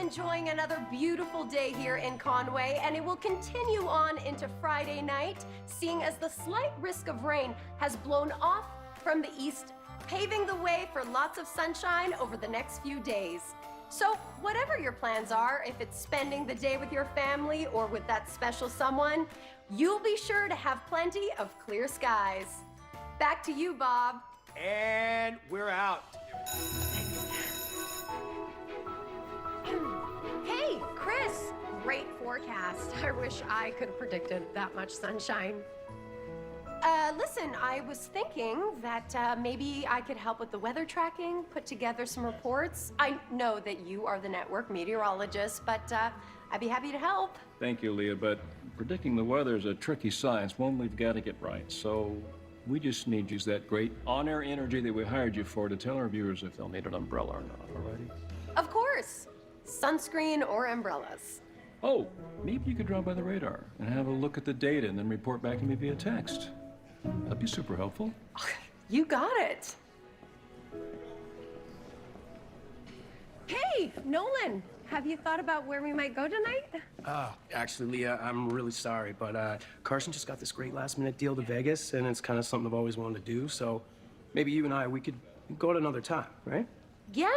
enjoying another beautiful day here in Conway, and it will continue on into Friday night, seeing as the slight risk of rain has blown off from the east, paving the way for lots of sunshine over the next few days. So whatever your plans are, if it's spending the day with your family or with that special someone, you'll be sure to have plenty of clear skies. Back to you, Bob. And we're out. Hey, Chris, great forecast. I wish I could have predicted that much sunshine. Listen, I was thinking that maybe I could help with the weather tracking, put together some reports. I know that you are the network meteorologist, but I'd be happy to help. Thank you, Leah, but predicting the weather is a tricky science, one we've got to get right. So we just need to use that great on-air energy that we hired you for to tell our viewers if they'll need an umbrella or not, all righty? Of course. Sunscreen or umbrellas. Oh, maybe you could drop by the radar and have a look at the data and then report back to me via text. That'd be super helpful. You got it. Hey, Nolan, have you thought about where we might go tonight? Actually, Leah, I'm really sorry, but Carson just got this great last-minute deal to Vegas, and it's kind of something I've always wanted to do, so maybe you and we could go at another time, right? Yeah.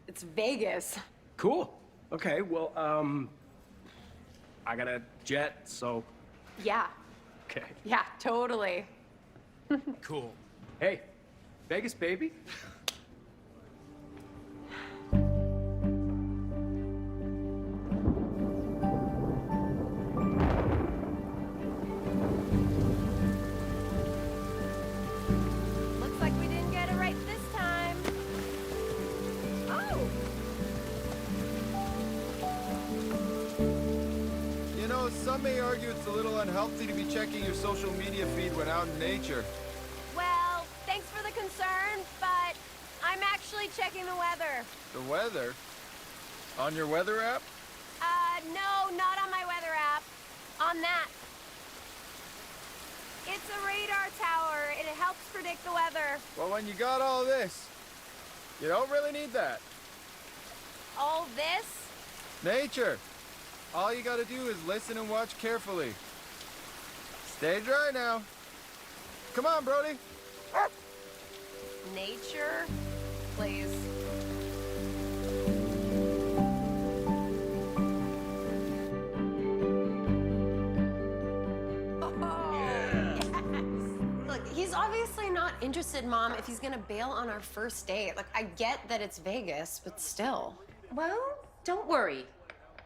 It's Vegas. Cool. Okay, well, I got a jet, so... Yeah. Okay. Yeah, totally. Cool. Hey, Vegas, baby. Looks like we didn't get it right this time. Oh! You know, some may argue it's a little unhealthy to be checking your social media feed when out in nature. Well, thanks for the concern, but I'm actually checking the weather. The weather? On your weather app? No, not on my weather app. On that. It's a radar tower. It helps predict the weather. Well, when you got all this, you don't really need that. All this? Nature. All you gotta do is listen and watch carefully. Stay dry now. Come on, Brody. Nature, please. He's obviously not interested, Mom, if he's gonna bail on our first date. Like, I get that it's Vegas, but still. Well, don't worry.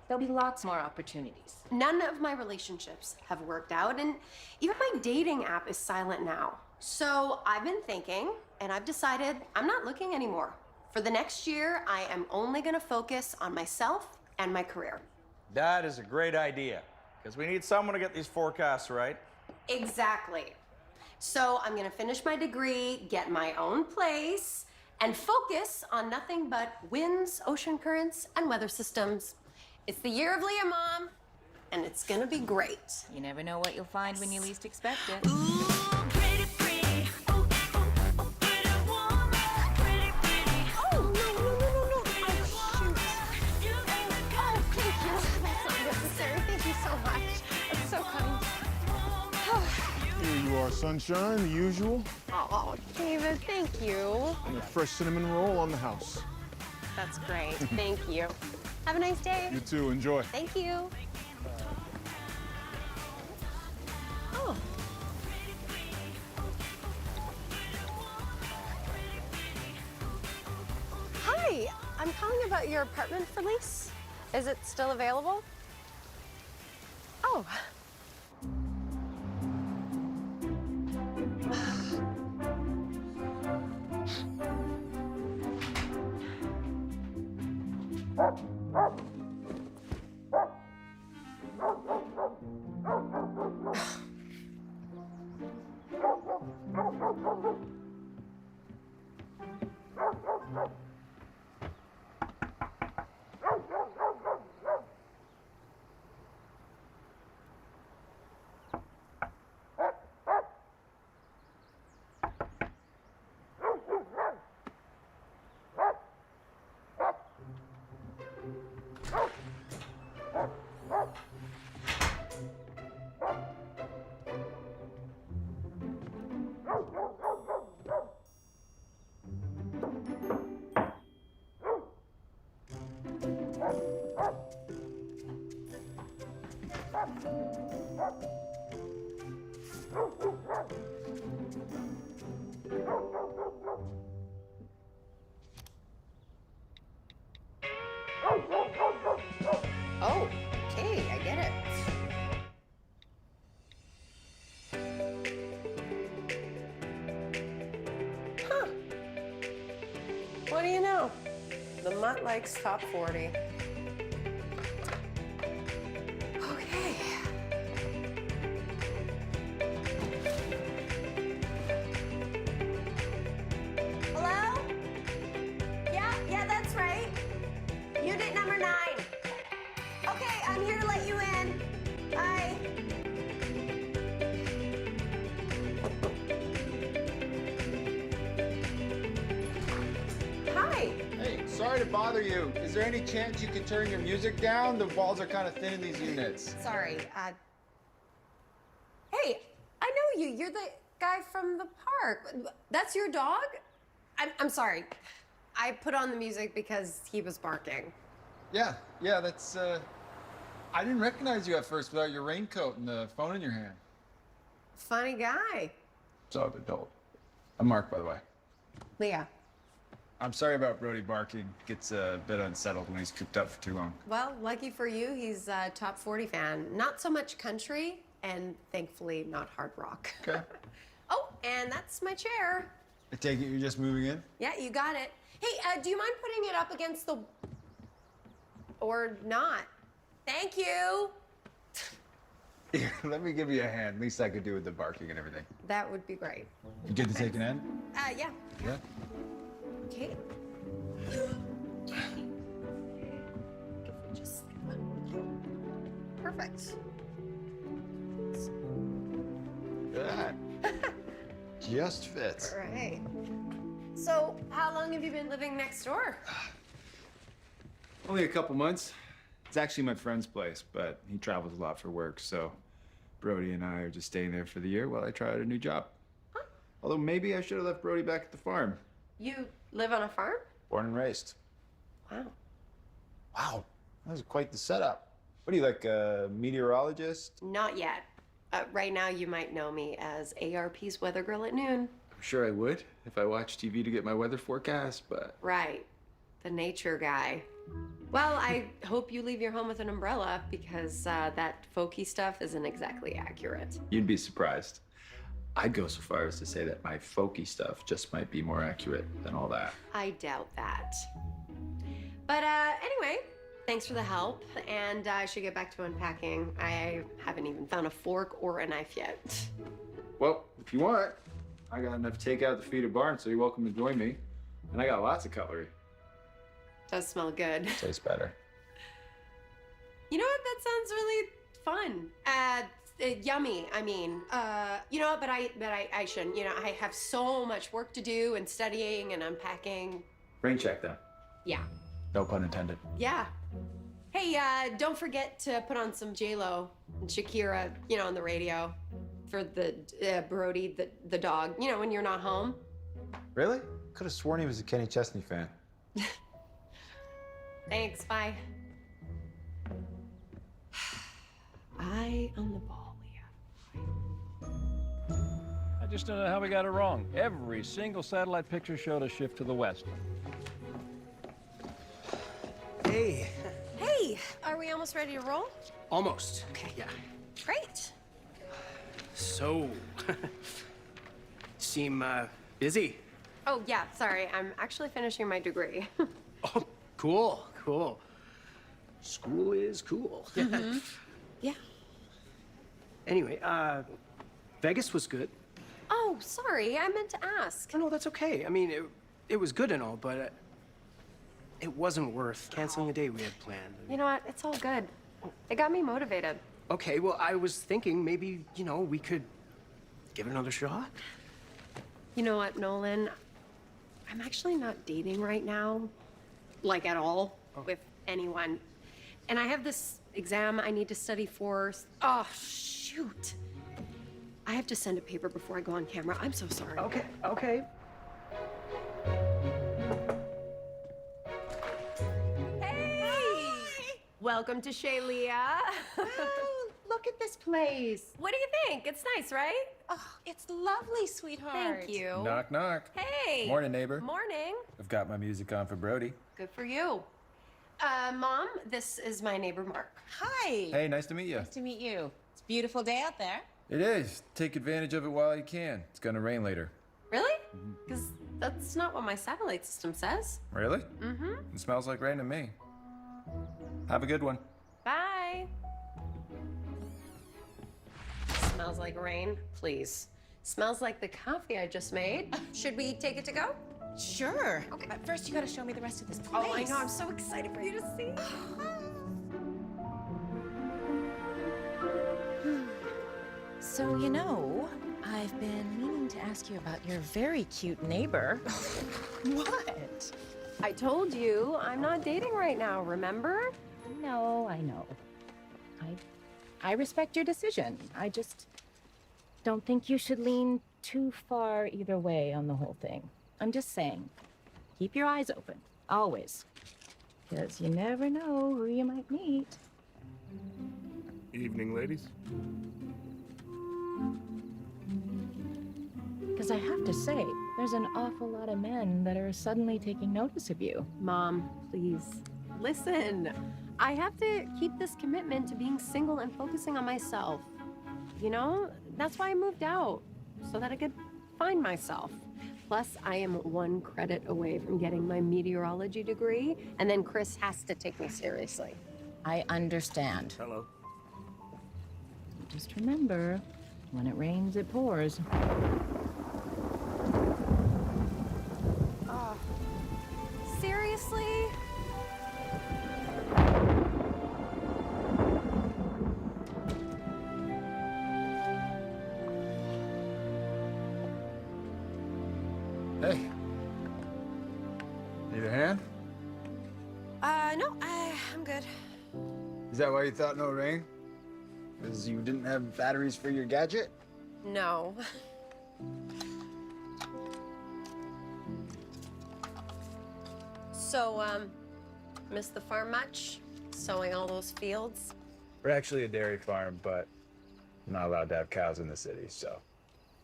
There'll be lots more opportunities. None of my relationships have worked out, and even my dating app is silent now. So I've been thinking, and I've decided I'm not looking anymore. For the next year, I am only gonna focus on myself and my career. That is a great idea, because we need someone to get these forecasts right. Exactly. So I'm gonna finish my degree, get my own place, and focus on nothing but winds, ocean currents, and weather systems. It's the year of Leah, Mom, and it's gonna be great. You never know what you'll find when you least expect it. Ooh, pretty, pretty. Oh, pretty woman. Pretty, pretty. Oh, no. Oh, shoot. Oh, thank you. That's not necessary. Thank you so much. That's so kind. Here you are, sunshine, the usual. Oh, David, thank you. And a fresh cinnamon roll on the house. That's great. Thank you. Have a nice day. You too, enjoy. Thank you. Oh. Hi, I'm calling about your apartment for lease. Is it still available? Oh. What do you know? The mutt likes top 40. Okay. Hello? Yeah, that's right. Unit number 9. Okay, I'm here to let you in. Bye. Hi. Hey, sorry to bother you. Is there any chance you could turn your music down? The walls are kind of thin in these units. Sorry. Hey, I know you. You're the guy from the park. That's your dog? I'm sorry. I put on the music because he was barking. Yeah, that's, I didn't recognize you at first without your raincoat and the phone in your hand. Funny guy. So I've been told. I'm Mark, by the way. Leah. I'm sorry about Brody barking. Gets a bit unsettled when he's cooped up for too long. Well, lucky for you, he's a top 40 fan. Not so much country, and thankfully not hard rock. Okay. Oh, and that's my chair. I take it you're just moving in? Yeah, you got it. Hey, do you mind putting it up against the... Or not? Thank you. Here, let me give you a hand. Least I could do with the barking and everything. That would be great. You get to take an end? Yeah. Yeah. Okay. If we just... Perfect. Look at that. Just fits. All right. So, how long have you been living next door? Only a couple months. It's actually my friend's place, but he travels a lot for work, so Brody and I are just staying there for the year while I try out a new job. Huh? Although maybe I should have left Brody back at the farm. You live on a farm? Born and raised. Wow. Wow, that was quite the setup. What are you, like a meteorologist? Not yet. Right now, you might know me as ARP's weather girl at noon. I'm sure I would if I watched TV to get my weather forecast, but... Right. The nature guy. Well, I hope you leave your home with an umbrella because that folky stuff isn't exactly accurate. You'd be surprised. I'd go so far as to say that my folky stuff just might be more accurate than all that. I doubt that. But anyway, thanks for the help, and I should get back to unpacking. I haven't even found a fork or a knife yet. Well, if you want, I got enough to take out the feed of barn, so you're welcome to join me. And I got lots of cutlery. Does smell good. Tastes better. You know what? That sounds really fun. Yummy. I mean, you know what? But I shouldn't. You know, I have so much work to do and studying and unpacking. Rain check, then. Yeah. No pun intended. Yeah. Hey, don't forget to put on some J-Lo and Shakira, you know, on the radio for the Brody, the dog. You know, when you're not home. Really? Could have sworn he was a Kenny Chesney fan. Thanks. Bye. Eye on the ball, Leah. I just don't know how we got it wrong. Every single satellite picture showed a shift to the west. Hey. Hey, are we almost ready to roll? Almost. Okay. Yeah. Great. So, seem busy. Oh, yeah, sorry. I'm actually finishing my degree. Oh, cool. School is cool. Yeah. Anyway, Vegas was good. Oh, sorry. I meant to ask. No, that's okay. I mean, it was good and all, but it wasn't worth canceling a date we had planned. You know what? It's all good. It got me motivated. Okay, well, I was thinking maybe, you know, we could give it another shot. You know what, Nolan? I'm actually not dating right now, like at all, with anyone. And I have this exam I need to study for. Oh, shoot. I have to send a paper before I go on camera. I'm so sorry. Okay. Hey! Welcome to Chez Leah. Oh, look at this place. What do you think? It's nice, right? Oh, it's lovely, sweetheart. Thank you. Knock, knock. Hey. Morning, neighbor. Morning. I've got my music on for Brody. Good for you. Mom, this is my neighbor, Mark. Hi. Hey, nice to meet you. Nice to meet you. It's a beautiful day out there. It is. Take advantage of it while you can. It's gonna rain later. Really? Because that's not what my satellite system says. Really? Mm-hmm. It smells like rain to me. Have a good one. Bye. Smells like rain, please. Smells like the coffee I just made. Should we take it to go? Sure. Okay. But first, you gotta show me the rest of this place. Oh, I know. I'm so excited for you to see. So, you know, I've been meaning to ask you about your very cute neighbor. What? I told you I'm not dating right now, remember? No, I know. I respect your decision. I just don't think you should lean too far either way on the whole thing. I'm just saying, keep your eyes open, always. Because you never know who you might meet. Evening, ladies. Because I have to say, there's an awful lot of men that are suddenly taking notice of you. Mom, please. Listen, I have to keep this commitment to being single and focusing on myself. You know, that's why I moved out, so that I could find myself. Plus, I am 1 credit away from getting my meteorology degree, and then Chris has to take me seriously. I understand. Hello. Just remember, when it rains, it pours. Seriously? Hey. Need a hand? No, I'm good. Is that why you thought no rain? Because you didn't have batteries for your gadget? No. So, miss the farm much? Sowing all those fields? We're actually a dairy farm, but I'm not allowed to have cows in the city, so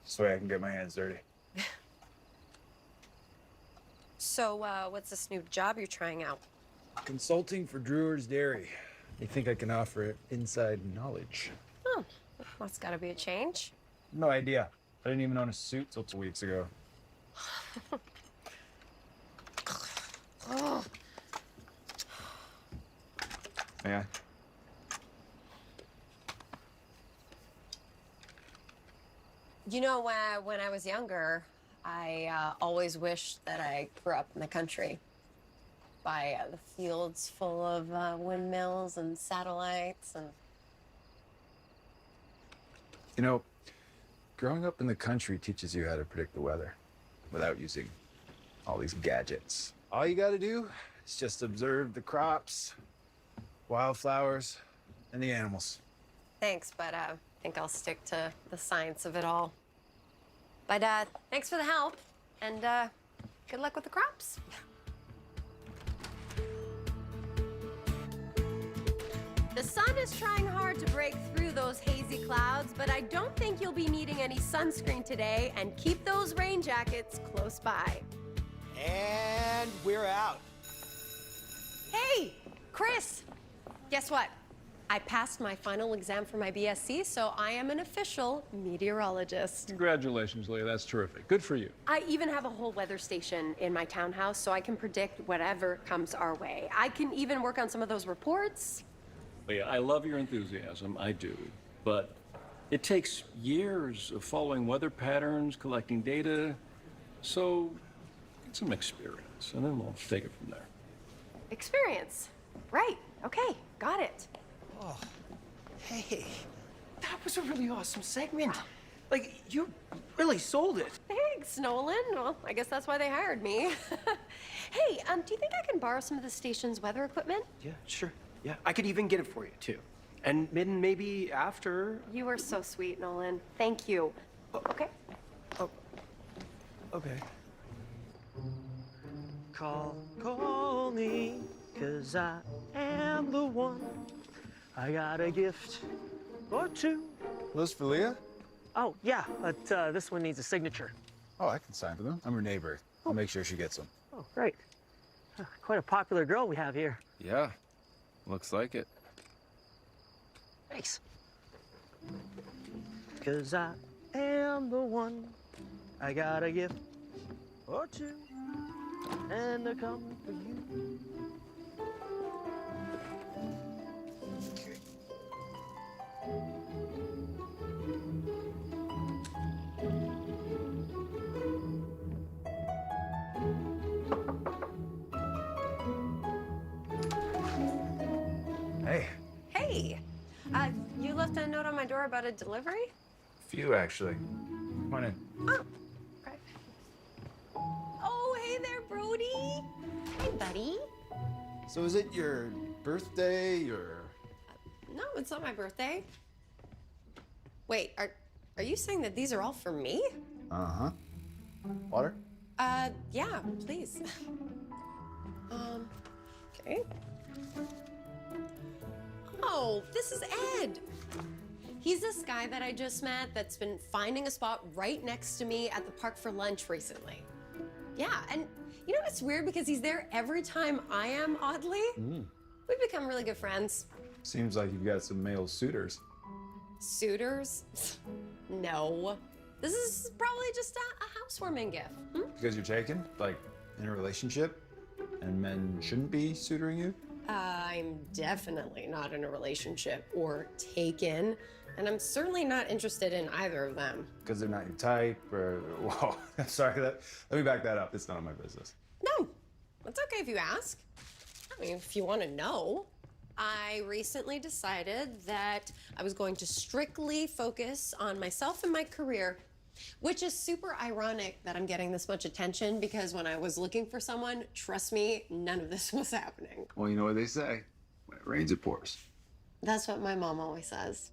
this way I can get my hands dirty. So, what's this new job you're trying out? Consulting for Drewer's Dairy. They think I can offer inside knowledge. Oh, that's gotta be a change. No idea. I didn't even own a suit till 2 weeks ago. Oh. Yeah. You know, when I was younger, I always wished that I grew up in the country by the fields full of windmills and satellites and... You know, growing up in the country teaches you how to predict the weather without using all these gadgets. All you gotta do is just observe the crops, wildflowers, and the animals. Thanks, but I think I'll stick to the science of it all. But thanks for the help, and good luck with the crops. The sun is trying hard to break through those hazy clouds, but I don't think you'll be needing any sunscreen today, and keep those rain jackets close by. And we're out. Hey, Chris, guess what? I passed my final exam for my BSc, so I am an official meteorologist. Congratulations, Leah. That's terrific. Good for you. I even have a whole weather station in my townhouse, so I can predict whatever comes our way. I can even work on some of those reports. Leah, I love your enthusiasm. I do. But it takes years of following weather patterns, collecting data. So get some experience, and then we'll take it from there. Experience. Right. Okay. Got it. Hey, that was a really awesome segment. Like, you really sold it. Thanks, Nolan. Well, I guess that's why they hired me. Hey, do you think I can borrow some of the station's weather equipment? Yeah, sure. Yeah, I could even get it for you, too. And then maybe after... You are so sweet, Nolan. Thank you. Okay. Okay. Call me, 'cause I am the one. I got a gift or two. Those for Leah? Oh, yeah, but this one needs a signature. Oh, I can sign for them. I'm her neighbor. I'll make sure she gets them. Oh, great. Quite a popular girl we have here. Yeah, looks like it. Thanks. 'Cause I am the one. I got a gift or two, and they're coming for you. Hey. Hey, you left a note on my door about a delivery? Few, actually. Come on in. Oh, okay. Oh, hey there, Brody. Hey, buddy. So is it your birthday or? No, it's not my birthday. Wait, are you saying that these are all for me? Uh-huh. Water? Yeah, please. Okay. Oh, this is Ed. He's this guy that I just met that's been finding a spot right next to me at the park for lunch recently. Yeah, and you know it's weird because he's there every time I am, oddly. We've become really good friends. Seems like you've got some male suitors. Suitors? No. This is probably just a housewarming gift. Because you're taken? Like, in a relationship? And men shouldn't be suitoring you? I'm definitely not in a relationship or taken, and I'm certainly not interested in either of them. Because they're not your type, or... Whoa, sorry, let me back that up. It's none of my business. No, that's okay if you ask. I mean, if you want to know. I recently decided that I was going to strictly focus on myself and my career, which is super ironic that I'm getting this much attention because when I was looking for someone, trust me, none of this was happening. Well, you know what they say. When it rains, it pours. That's what my mom always says.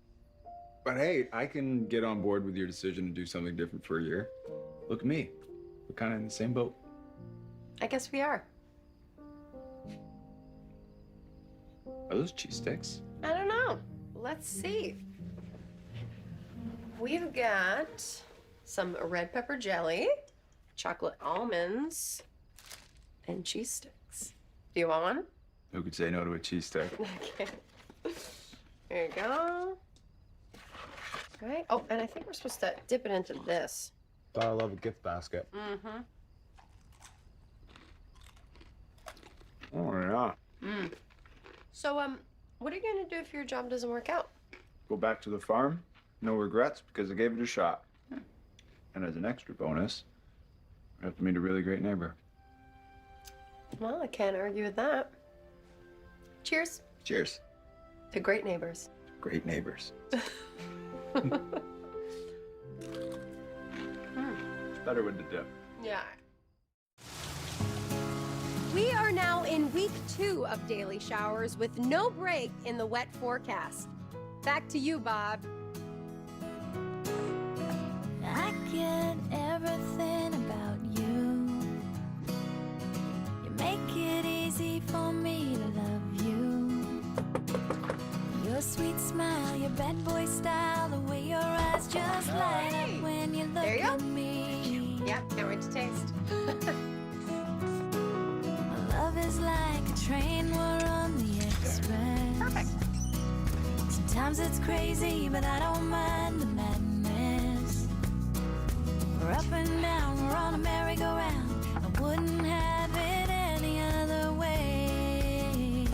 But hey, I can get on board with your decision to do something different for a year. Look at me. We're kind of in the same boat. I guess we are. Are those cheese sticks? I don't know. Let's see. We've got some red pepper jelly, chocolate almonds, and cheese sticks. Do you want one? Who could say no to a cheese stick? Okay. There you go. All right. Oh, and I think we're supposed to dip it into this. Thought I love a gift basket. Mm-hmm. Oh, yeah. So, what are you gonna do if your job doesn't work out? Go back to the farm. No regrets, because I gave it a shot. And as an extra bonus, I have to meet a really great neighbor. Well, I can't argue with that. Cheers Cheers. to great neighbors. Great neighbors. Better with the dip. Yeah. We are now in week 2 of daily showers with no break in the wet forecast. Back to you, Bob. I get everything about you. You make it easy for me to love you. Your sweet smile, your bad boy style, the way your eyes just light up when you look at me. Yeah, can't wait to taste. Love is like a train, we're on the express. Perfect. Sometimes it's crazy, but I don't mind the madness. We're up and down, we're on a merry-go-round. I wouldn't have it any other way.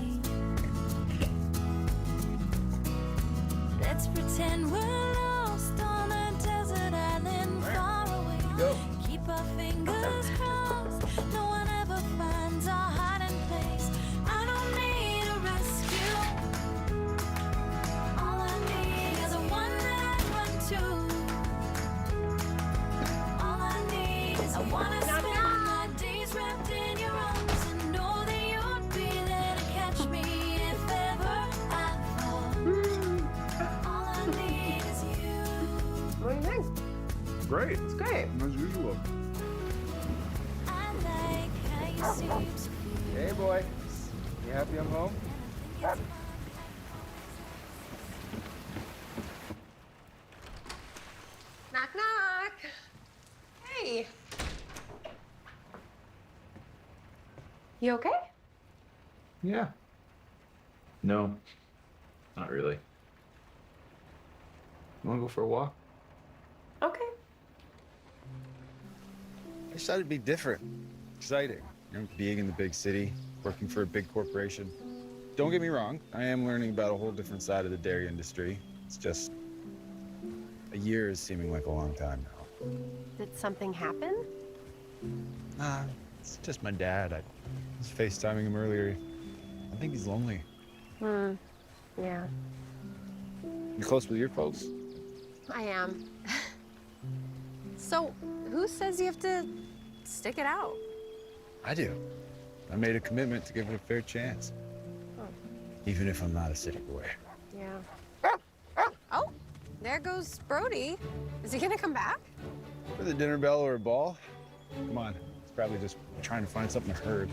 Let's pretend we're lost on a desert island far away. Go. Keep our fingers crossed, no one ever finds our hiding place. I don't need a rescue. All I need is a one that I run to. All I need is I wanna spend my days wrapped in your arms and know that you'd be there to catch me if ever I fall. All I need is you. What do you think? Great. It's great. As usual. I like how you seem so Hey, boy. You happy I'm home? Knock, knock. Hey. You okay? Yeah. No. Not really. You wanna go for a walk? Okay. just thought it'd be different, exciting. You know, being in the big city, working for a big corporation. Don't get me wrong, I am learning about a whole different side of the dairy industry. It's just a year is seeming like a long time now. Did something happen? Nah, it's just my dad. I was FaceTiming him earlier. I think he's lonely. Yeah, You close with your folks? I am. So, who says you have to stick it out? I do. I made a commitment to give it a fair chance. Even if I'm not a city boy. Yeah. Oh, there goes Brody. Is he gonna come back? For the dinner bell or a ball? Come on. He's probably just trying to find something to herd.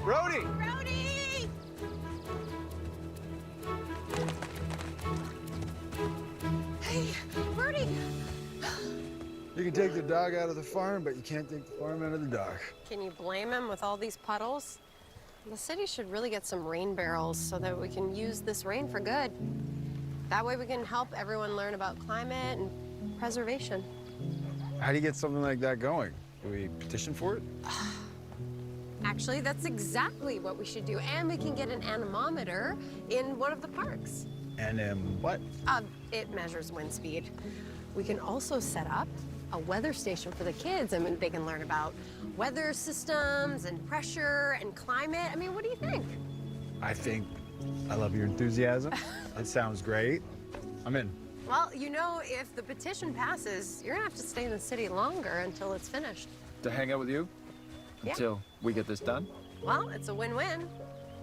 Brody! Brody! Hey, Brody! You can take the dog out of the farm, but you can't take the farm out of the dog. Can you blame him with all these puddles? The city should really get some rain barrels so that we can use this rain for good. That way we can help everyone learn about climate and preservation. How do you get something like that going? Do we petition for it? Actually, that's exactly what we should do. And we can get an anemometer in one of the parks. And what? It measures wind speed. We can also set up a weather station for the kids. I mean, they can learn about weather systems and pressure and climate. I mean, what do you think? I love your enthusiasm. It sounds great. I'm in. Well, you know, if the petition passes, you're gonna have to stay in the city longer until it's finished. To hang out with you? Yeah. Until we get this done? Well, it's a win-win,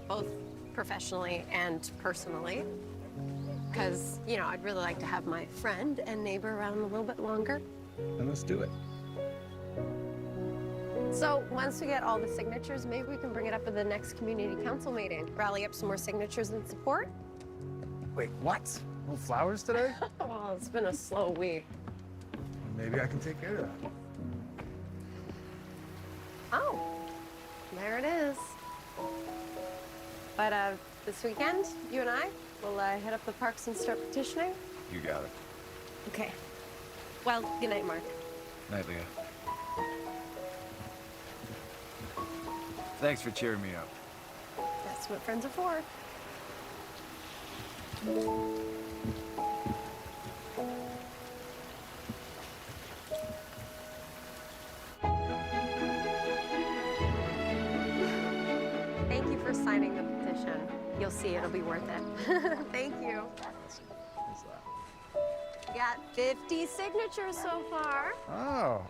both professionally and personally. Because, you know, I'd really like to have my friend and neighbor around a little bit longer. Then let's do it. So once we get all the signatures, maybe we can bring it up at the next community council meeting. Rally up some more signatures and support. Wait, what? No flowers today? Well, it's been a slow week. Maybe I can take care of that. Oh, there it is. But this weekend, you and I will head up the parks and start petitioning. You got it. Okay. Well, good night, Mark. Night, Leah. Thanks for cheering me up. That's what friends are for. Thank you for signing the petition. You'll see it'll be worth it. Thank you. Got 50 signatures so far. Oh,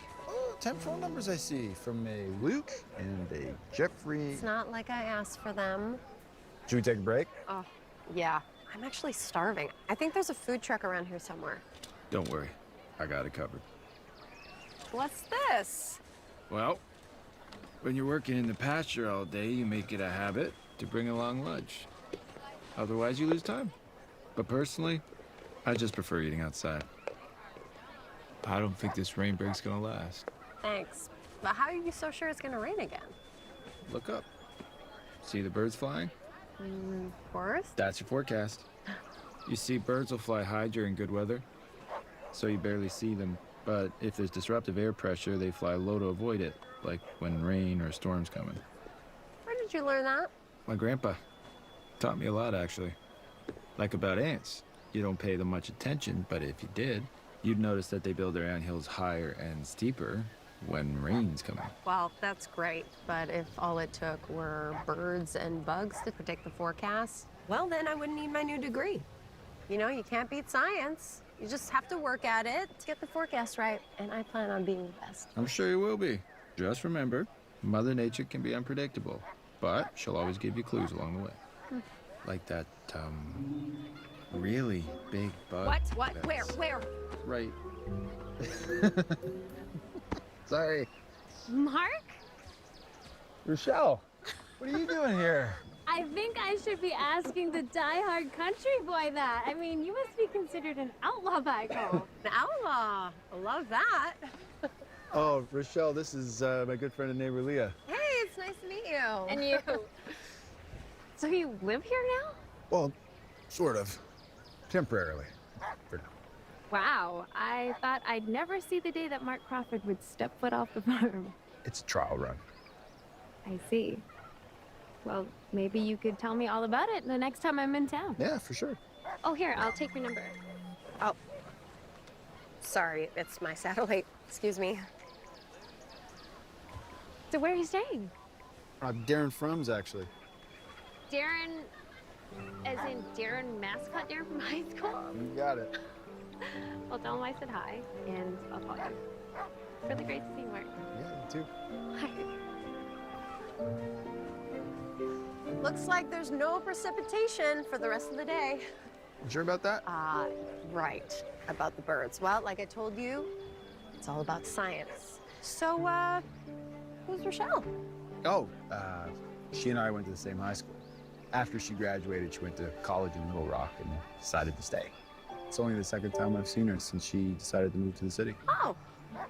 10 phone numbers I see from a Luke and a Jeffrey. It's not like I asked for them. Should we take a break? Oh, yeah. I'm actually starving. I think there's a food truck around here somewhere. Don't worry. I got it covered. What's this? Well, when you're working in the pasture all day, you make it a habit to bring along lunch. Otherwise, you lose time. But personally, I just prefer eating outside. I don't think this rain break's gonna last. Thanks. But how are you so sure it's gonna rain again? Look up. See the birds flying? Worth? That's your forecast. You see, birds will fly high during good weather, so you barely see them. But if there's disruptive air pressure, they fly low to avoid it, like when rain or storm's coming. Where did you learn that? My grandpa taught me a lot, actually. Like about ants. You don't pay them much attention, but if you did, you'd notice that they build their anthills higher and steeper when rain's coming. Well, that's great, but if all it took were birds and bugs to predict the forecast, well, then I wouldn't need my new degree. You know, you can't beat science. You just have to work at it to get the forecast right, and I plan on being the best. I'm sure you will be. Just remember, Mother Nature can be unpredictable, but she'll always give you clues along the way. Like that, really big bug. What? Where? Right. Sorry. Mark? Rochelle, what are you doing here? I think I should be asking the die-hard country boy that. I mean, you must be considered an outlaw back home. An outlaw. I love that. Oh, Rochelle, this is my good friend and neighbor, Leah. Hey, it's nice to meet you. And you. So you live here now? Well, sort of. Temporarily. For now. Wow, I thought I'd never see the day that Mark Crawford would step foot off the farm. It's a trial run. I see. Well, maybe you could tell me all about it the next time I'm in town. Yeah, for sure. Oh, here, I'll take your number. Oh. Sorry, it's my satellite. Excuse me. So where are you staying? Darren Frum's, actually. Darren, as in Darren mascot Darren from high school? You got it. Well, tell him I said hi, and I'll call you. It's really great to see you, Mark. Yeah, you too. Looks like there's no precipitation for the rest of the day. You sure about that? Right. About the birds. Well, like I told you, it's all about science. So, who's Rochelle? Oh, she and I went to the same high school. After she graduated, she went to college in Little Rock and decided to stay. It's only the second time I've seen her since she decided to move to the city. Oh,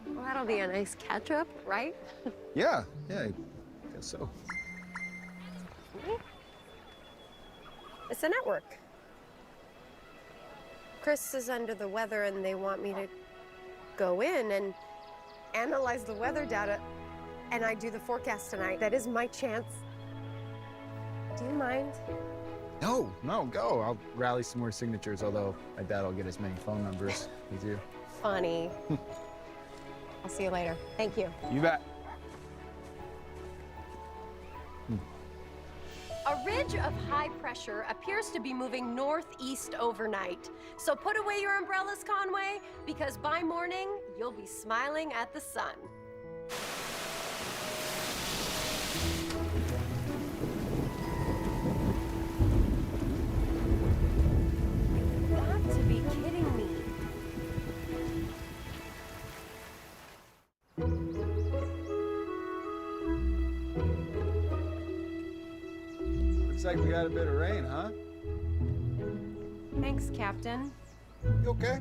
well, that'll be a nice catch-up, right? Yeah, I guess so. It's a network. Chris is under the weather and they want me to go in and analyze the weather data, and I do the forecast tonight. That is my chance. Do you mind? No, go. I'll rally some more signatures, although I doubt I'll get as many phone numbers as you. Funny. I'll see you later. Thank you. You bet. A ridge of high pressure appears to be moving northeast overnight. So put away your umbrellas, Conway, because by morning, you'll be smiling at the sun. You've got to be kidding me. Looks like we got a bit of rain, huh? Thanks, Captain. You okay?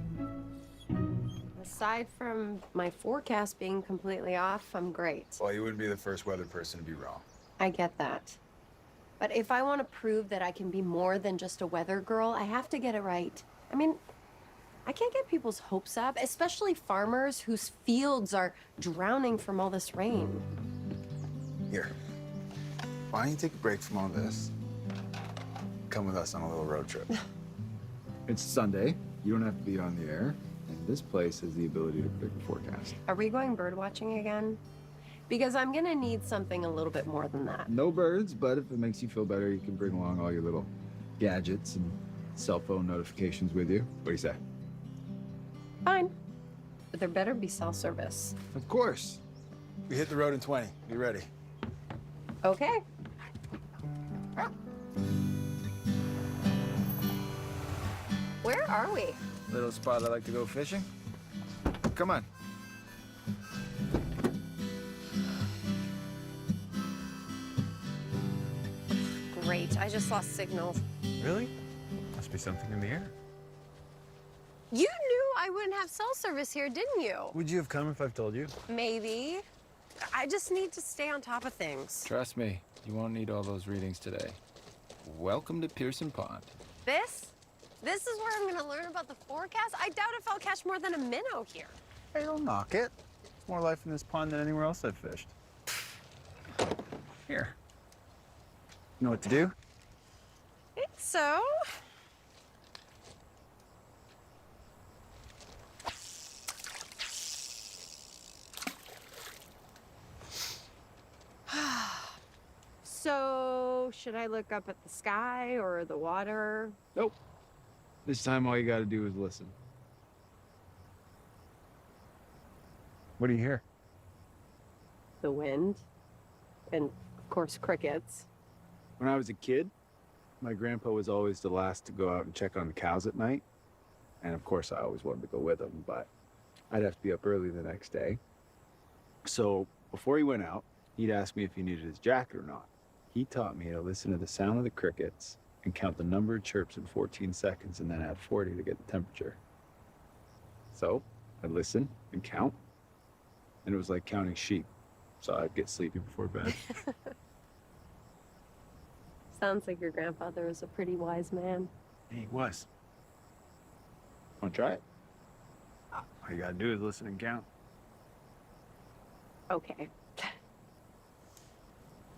Aside from my forecast being completely off, I'm great. Well, you wouldn't be the first weather person to be wrong. I get that. But if I want to prove that I can be more than just a weather girl, I have to get it right. I mean, I can't get people's hopes up, especially farmers whose fields are drowning from all this rain. Here, why don't you take a break from all this? Come with us on a little road trip. It's Sunday. You don't have to be on the air. And this place has the ability to predict the forecast. Are we going bird watching again? Because I'm gonna need something a little bit more than that. No birds, but if it makes you feel better, you can bring along all your little gadgets and cell phone notifications with you. What do you say? Fine. But there better be cell service. Of course. We hit the road in 20. Be ready. Okay. Where are we? Little spot I like to go fishing. Come on. Great, I just lost signal. Really? Must be something in the air. You knew I wouldn't have cell service here, didn't you? Would you have come if I've told you? Maybe. I just need to stay on top of things. Trust me, you won't need all those readings today. Welcome to Pearson Pond. This? This is where I'm gonna learn about the forecast? I doubt if I'll catch more than a minnow here. Hey, don't knock it. There's more life in this pond than anywhere else I've fished. Here. You know what to do? Think so. So, should I look up at the sky or the water? Nope. This time all you gotta do is listen. What do you hear? The wind. And, of course, crickets. When I was a kid, my grandpa was always the last to go out and check on the cows at night. And of course, I always wanted to go with him, but I'd have to be up early the next day. So before he went out, he'd ask me if he needed his jacket or not. He taught me to listen to the sound of the crickets and count the number of chirps in 14 seconds and then add 40 to get the temperature. So I'd listen and count, and it was like counting sheep. So I'd get sleepy before bed. Sounds like your grandfather was a pretty wise man. He was. Want to try it? All you gotta do is listen and count. Okay.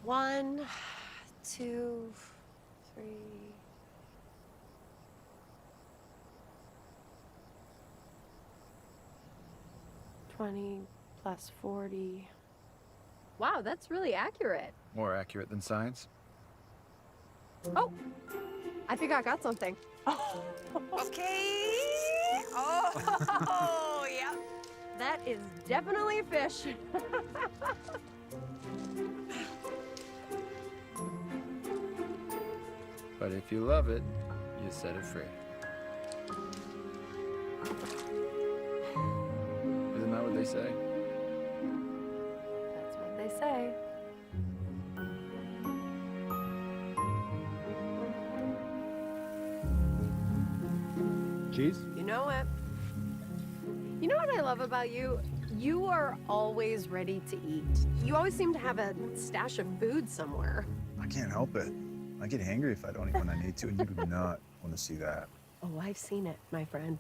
1, 2, 3. $20 plus 40. Wow, that's really accurate. More accurate than science. Oh, I think I got something. Okay. Oh, yeah. That is definitely a fish. But if you love it, you set it free. Isn't that what they say? That's what they say. Cheese? You know it. You know what I love about you? You are always ready to eat. You always seem to have a stash of food somewhere. I can't help it. I get hangry if I don't eat when I need to, and you do not want to see that. Oh, I've seen it, my friend.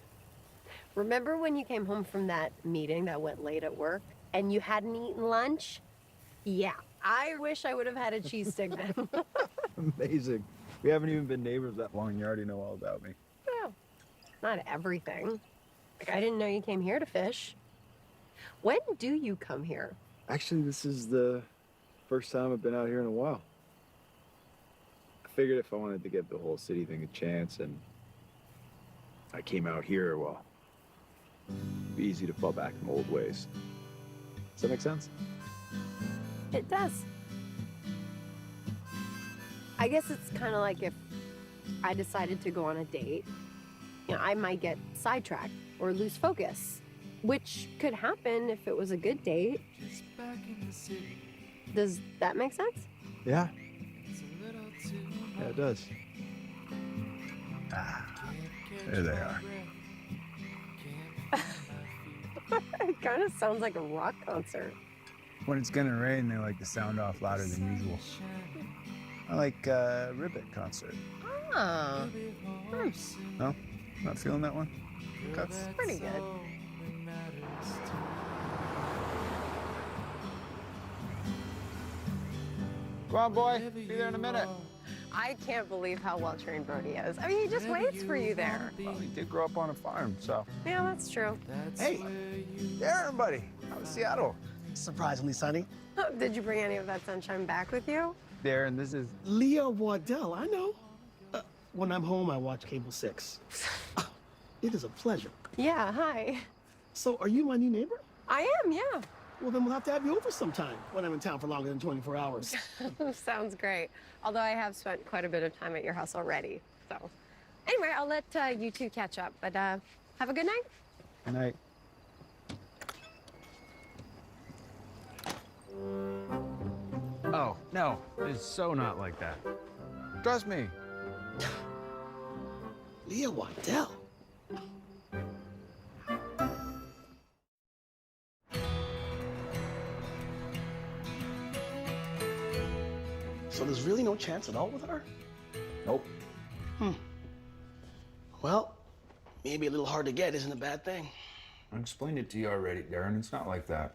Remember when you came home from that meeting that went late at work and you hadn't eaten lunch? Yeah, I wish I would have had a cheese stick then. Amazing. We haven't even been neighbors that long, and you already know all about me. Well, not everything. Like, I didn't know you came here to fish. When do you come here? Actually, this is the first time I've been out here in a while. I figured if I wanted to give the whole city thing a chance, and I came out here, well, it'd be easy to fall back in old ways. Does that make sense? It does. I guess it's kind of like if I decided to go on a date, you know, I might get sidetracked or lose focus, which could happen if it was a good date. Does that make sense? Yeah. Yeah, it does. Ah, there they are. It kind of sounds like a rock concert. When it's gonna rain, they like to sound off louder than usual. I like a Ribbit concert. Oh. No? Not feeling that one? Okay. It's pretty good. Come on, boy. Be there in a minute. I can't believe how well trained Brody is. I mean, he just waits for you there. Well, he did grow up on a farm, so. Yeah, that's true. Hey, Darren, buddy. How was Seattle? surprisingly sunny. Did you bring any of that sunshine back with you? Darren, this is Leah Waddell, I know. When I'm home, I watch Cable 6. It is a pleasure. Yeah, hi. So, are you my new neighbor? I am, yeah. Well, then we'll have to have you over sometime when I'm in town for longer than 24 hours. Sounds great. Although I have spent quite a bit of time at your house already. So, anyway, I'll let you two catch up. But have a good night. Good night. Oh, no, it's so not like that. Trust me. Leah Waddell. So there's really no chance at all with her? Nope. Well, maybe a little hard to get isn't a bad thing. I explained it to you already, Darren. It's not like that.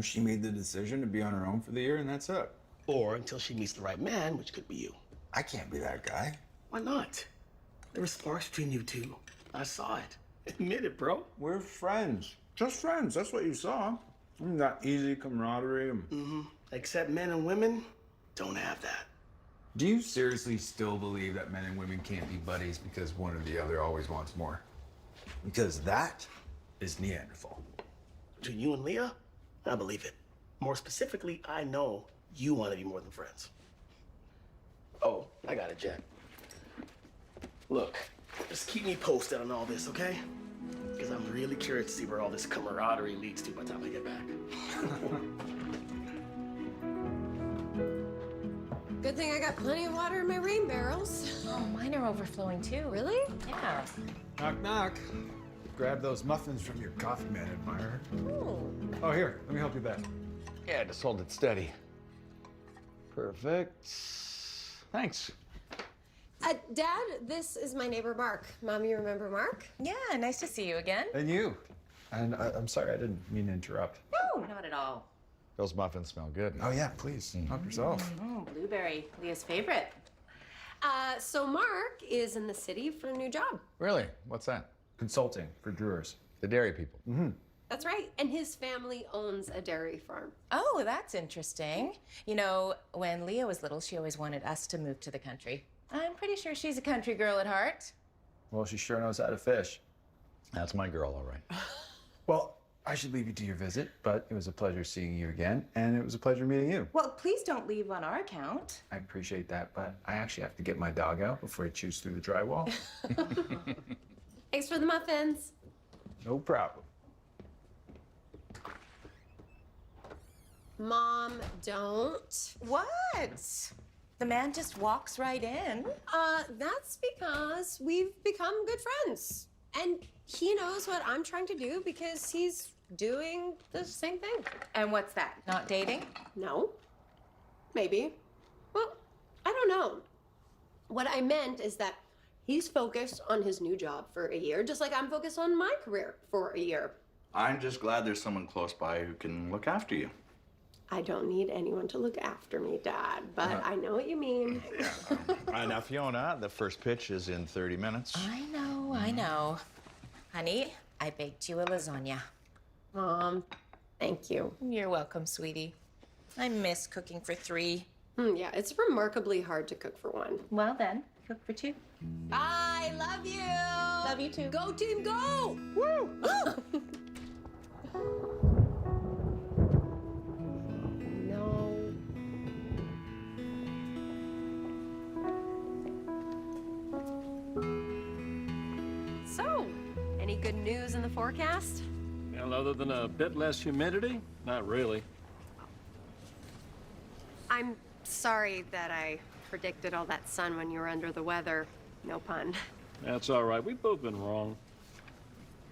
She made the decision to be on her own for the year, and that's it. Or until she meets the right man, which could be you. I can't be that guy. Why not? There were sparks between you two. I saw it. Admit it, bro. We're friends. Just friends. That's what you saw. That easy camaraderie. Except men and women don't have that. Do you seriously still believe that men and women can't be buddies because one or the other always wants more? Because that is Neanderthal. Between you and Leah, I believe it. More specifically, I know you want to be more than friends. Oh, I got it, Jack. Look, just keep me posted on all this, okay? Because I'm really curious to see where all this camaraderie leads to by the time I get back. Good thing I got plenty of water in my rain barrels. Oh, mine are overflowing too. Really? Yeah. Knock, knock. Grab those muffins from your coffee man admirer. Oh, here, let me help you back. Yeah, just hold it steady. Perfect. Thanks. Dad, this is my neighbor Mark. Mom, you remember Mark? Yeah, nice to see you again. And you. And I'm sorry, I didn't mean to interrupt. No, not at all. Those muffins smell good. Oh, yeah, please. Help yourself. Blueberry, Leah's favorite. So Mark is in the city for a new job. Really? What's that? Consulting for brewers. The dairy people. That's right. And his family owns a dairy farm. Oh, that's interesting. You know, when Leah was little, she always wanted us to move to the country. I'm pretty sure she's a country girl at heart. Well, she sure knows how to fish. That's my girl, all right. Well, I should leave you to your visit, but it was a pleasure seeing you again, and it was a pleasure meeting you. Well, please don't leave on our account. I appreciate that, but I actually have to get my dog out before he chews through the drywall. Thanks for the muffins. No problem. Mom, don't. What? The man just walks right in. That's because we've become good friends. And he knows what I'm trying to do because he's doing the same thing. And what's that? Not dating? No. Maybe. Well, I don't know. What I meant is that he's focused on his new job for a year, just like I'm focused on my career for a year. I'm just glad there's someone close by who can look after you. I don't need anyone to look after me, Dad, but I know what you mean. All right, now, Fiona, the first pitch is in 30 minutes. I know. Honey, I baked you a lasagna. Mom, thank you. You're welcome, sweetie. I miss cooking for 3. Yeah, it's remarkably hard to cook for 1. Well then, cook for 2. I love you. Love you too. Go team, go! Woo! No. So, any good news in the forecast? Well, other than a bit less humidity, not really. I'm sorry that I predicted all that sun when you were under the weather. No pun. That's all right. We've both been wrong.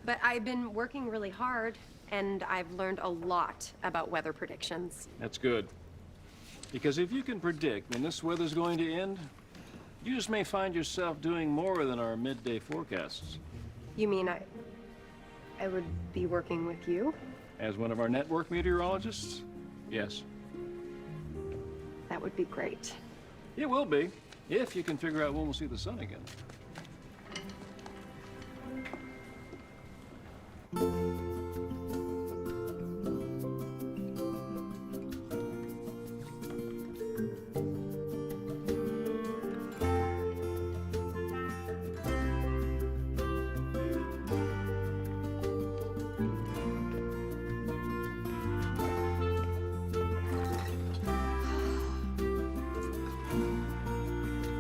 But I've been working really hard, and I've learned a lot about weather predictions. That's good. Because if you can predict when this weather's going to end, you just may find yourself doing more than our midday forecasts. You mean I would be working with you? As one of our network meteorologists, yes. That would be great. It will be, if you can figure out when we'll see the sun again.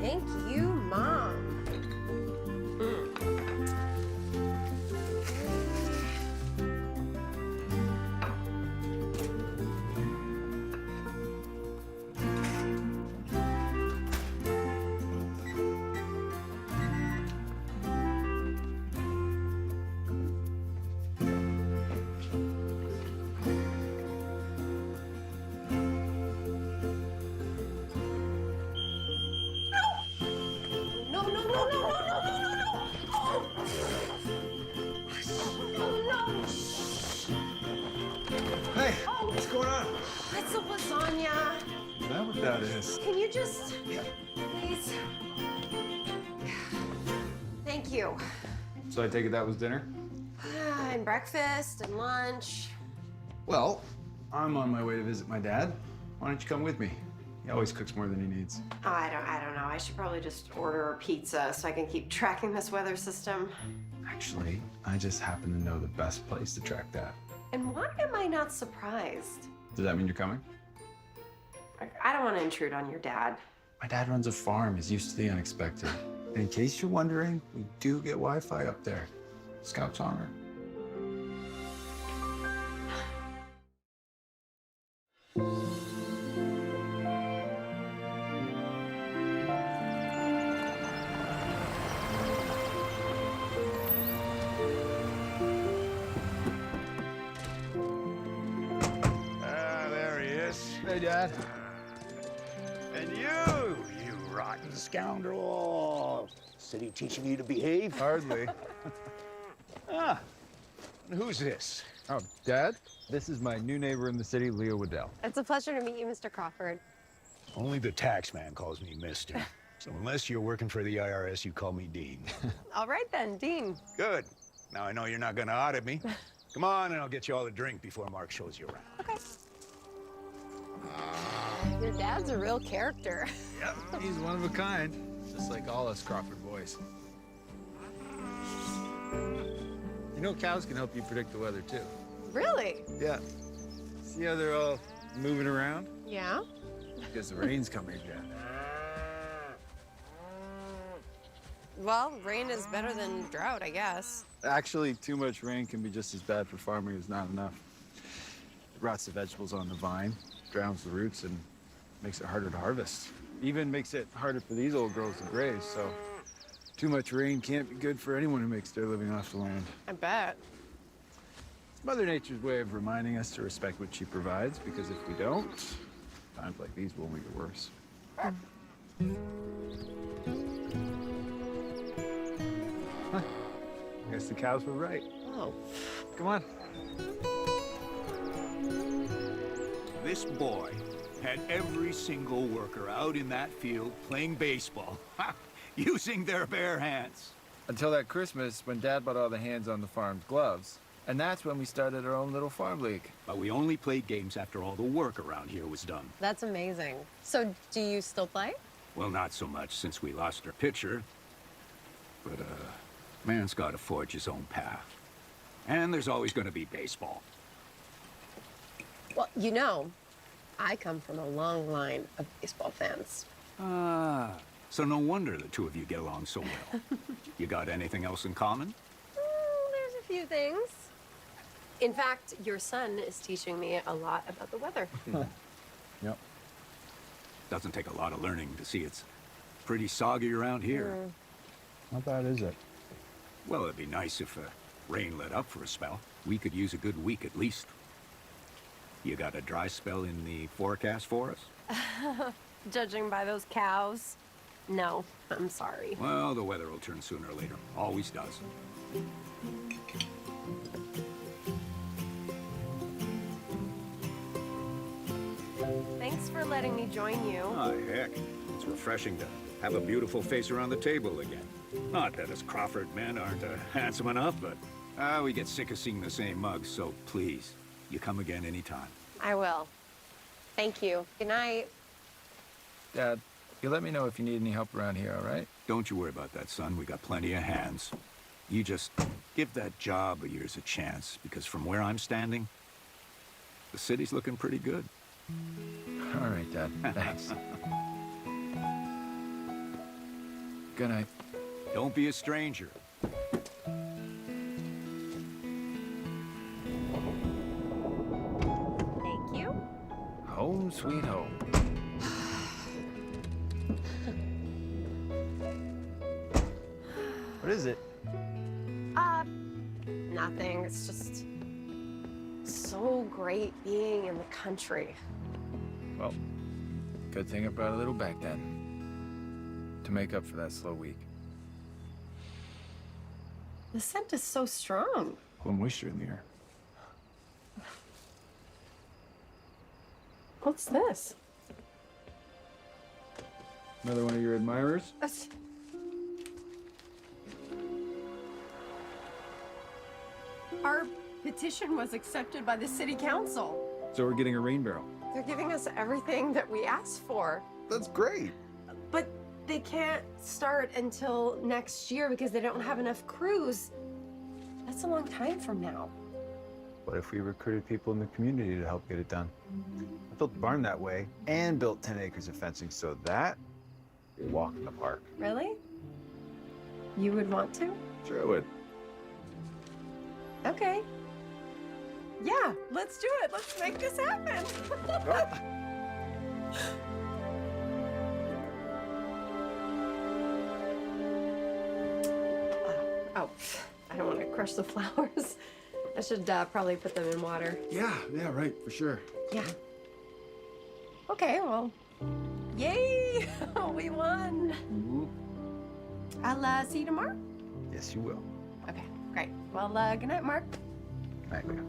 Thank you, Mom. No, no, no, no, no, no, no, no, no! Oh! Oh, no! Hey, what's going on? It's a lasagna. Is that what that is? Can you just, please? Thank you. So I take it that was dinner? And breakfast and lunch. Well, I'm on my way to visit my dad. Why don't you come with me? He always cooks more than he needs. Oh, I don't know. I should probably just order a pizza so I can keep tracking this weather system. Actually, I just happen to know the best place to track that. And why am I not surprised? Does that mean you're coming? I don't want to intrude on your dad. My dad runs a farm. He's used to the unexpected. And in case you're wondering, we do get Wi-Fi up there. Scout's honor. There he is. Hey, Dad. And you rotten scoundrel. City teaching you to behave? Hardly. Ah, and who's this? Oh, Dad, this is my new neighbor in the city, Leah Waddell. It's a pleasure to meet you, Mr. Crawford. Only the tax man calls me mister. So unless you're working for the IRS, you call me Dean. All right then, Dean. Good. Now I know you're not gonna audit me. Come on, and I'll get you all a drink before Mark shows you around. Okay. Your dad's a real character. Yep, he's one of a kind. Just like all us Crawford boys. You know, cows can help you predict the weather, too. Really? Yeah. See how they're all moving around? Yeah? Because the rain's coming again. Well, rain is better than drought, I guess. Actually, too much rain can be just as bad for farming as not enough. It rots the vegetables on the vine, drowns the roots, and makes it harder to harvest. Even makes it harder for these old girls to graze, so too much rain can't be good for anyone who makes their living off the land. I bet. It's Mother Nature's way of reminding us to respect what she provides, because if we don't, times like these will make it worse. Huh. Guess the cows were right. Oh. Come on. This boy had every single worker out in that field playing baseball, using their bare hands. Until that Christmas when Dad bought all the hands on the farm's gloves. And that's when we started our own little farm league. But we only played games after all the work around here was done. That's amazing. So, do you still play? Well, not so much since we lost our pitcher. But, man's got to forge his own path. And there's always going to be baseball. Well, you know, I come from a long line of baseball fans. Ah, so no wonder the two of you get along so well. You got anything else in common? There's a few things. In fact, your son is teaching me a lot about the weather. Yep. Doesn't take a lot of learning to see it's pretty soggy around here. How bad is it? Well, it'd be nice if rain let up for a spell. We could use a good week at least. You got a dry spell in the forecast for us? Judging by those cows, no, I'm sorry. Well, the weather will turn sooner or later. Always does. Thanks for letting me join you. Oh, heck. It's refreshing to have a beautiful face around the table again. Not that us Crawford men aren't handsome enough, but we get sick of seeing the same mugs, so please, you come again anytime. I will. Thank you. Good night. Dad, you let me know if you need any help around here, all right? Don't you worry about that, son. We got plenty of hands. You just give that job of yours a chance, because from where I'm standing, the city's looking pretty good. All right, Dad. Thanks. Good night. Don't be a stranger. Thank you. Home sweet home. What is it? Nothing. It's just so great being in the country. Well, good thing I brought a little back then. To make up for that slow week. The scent is so strong. What moisture in the air? What's this? Another one of your admirers? Our petition was accepted by the city council. So we're getting a rain barrel. They're giving us everything that we asked for. That's great. But they can't start until next year because they don't have enough crews. That's a long time from now. What if we recruited people in the community to help get it done? I built the barn that way and built 10 acres of fencing, so that a walk in the park. Really? You would want to? Sure I would. Okay. Yeah, let's do it. Let's make this happen. Oh, I don't want to crush the flowers. I should probably put them in water. Yeah, right, for sure. Yeah. Okay, well, yay! We won. I'll see you tomorrow. Yes, you will. Okay, great. Well, good night, Mark. Night, Leah.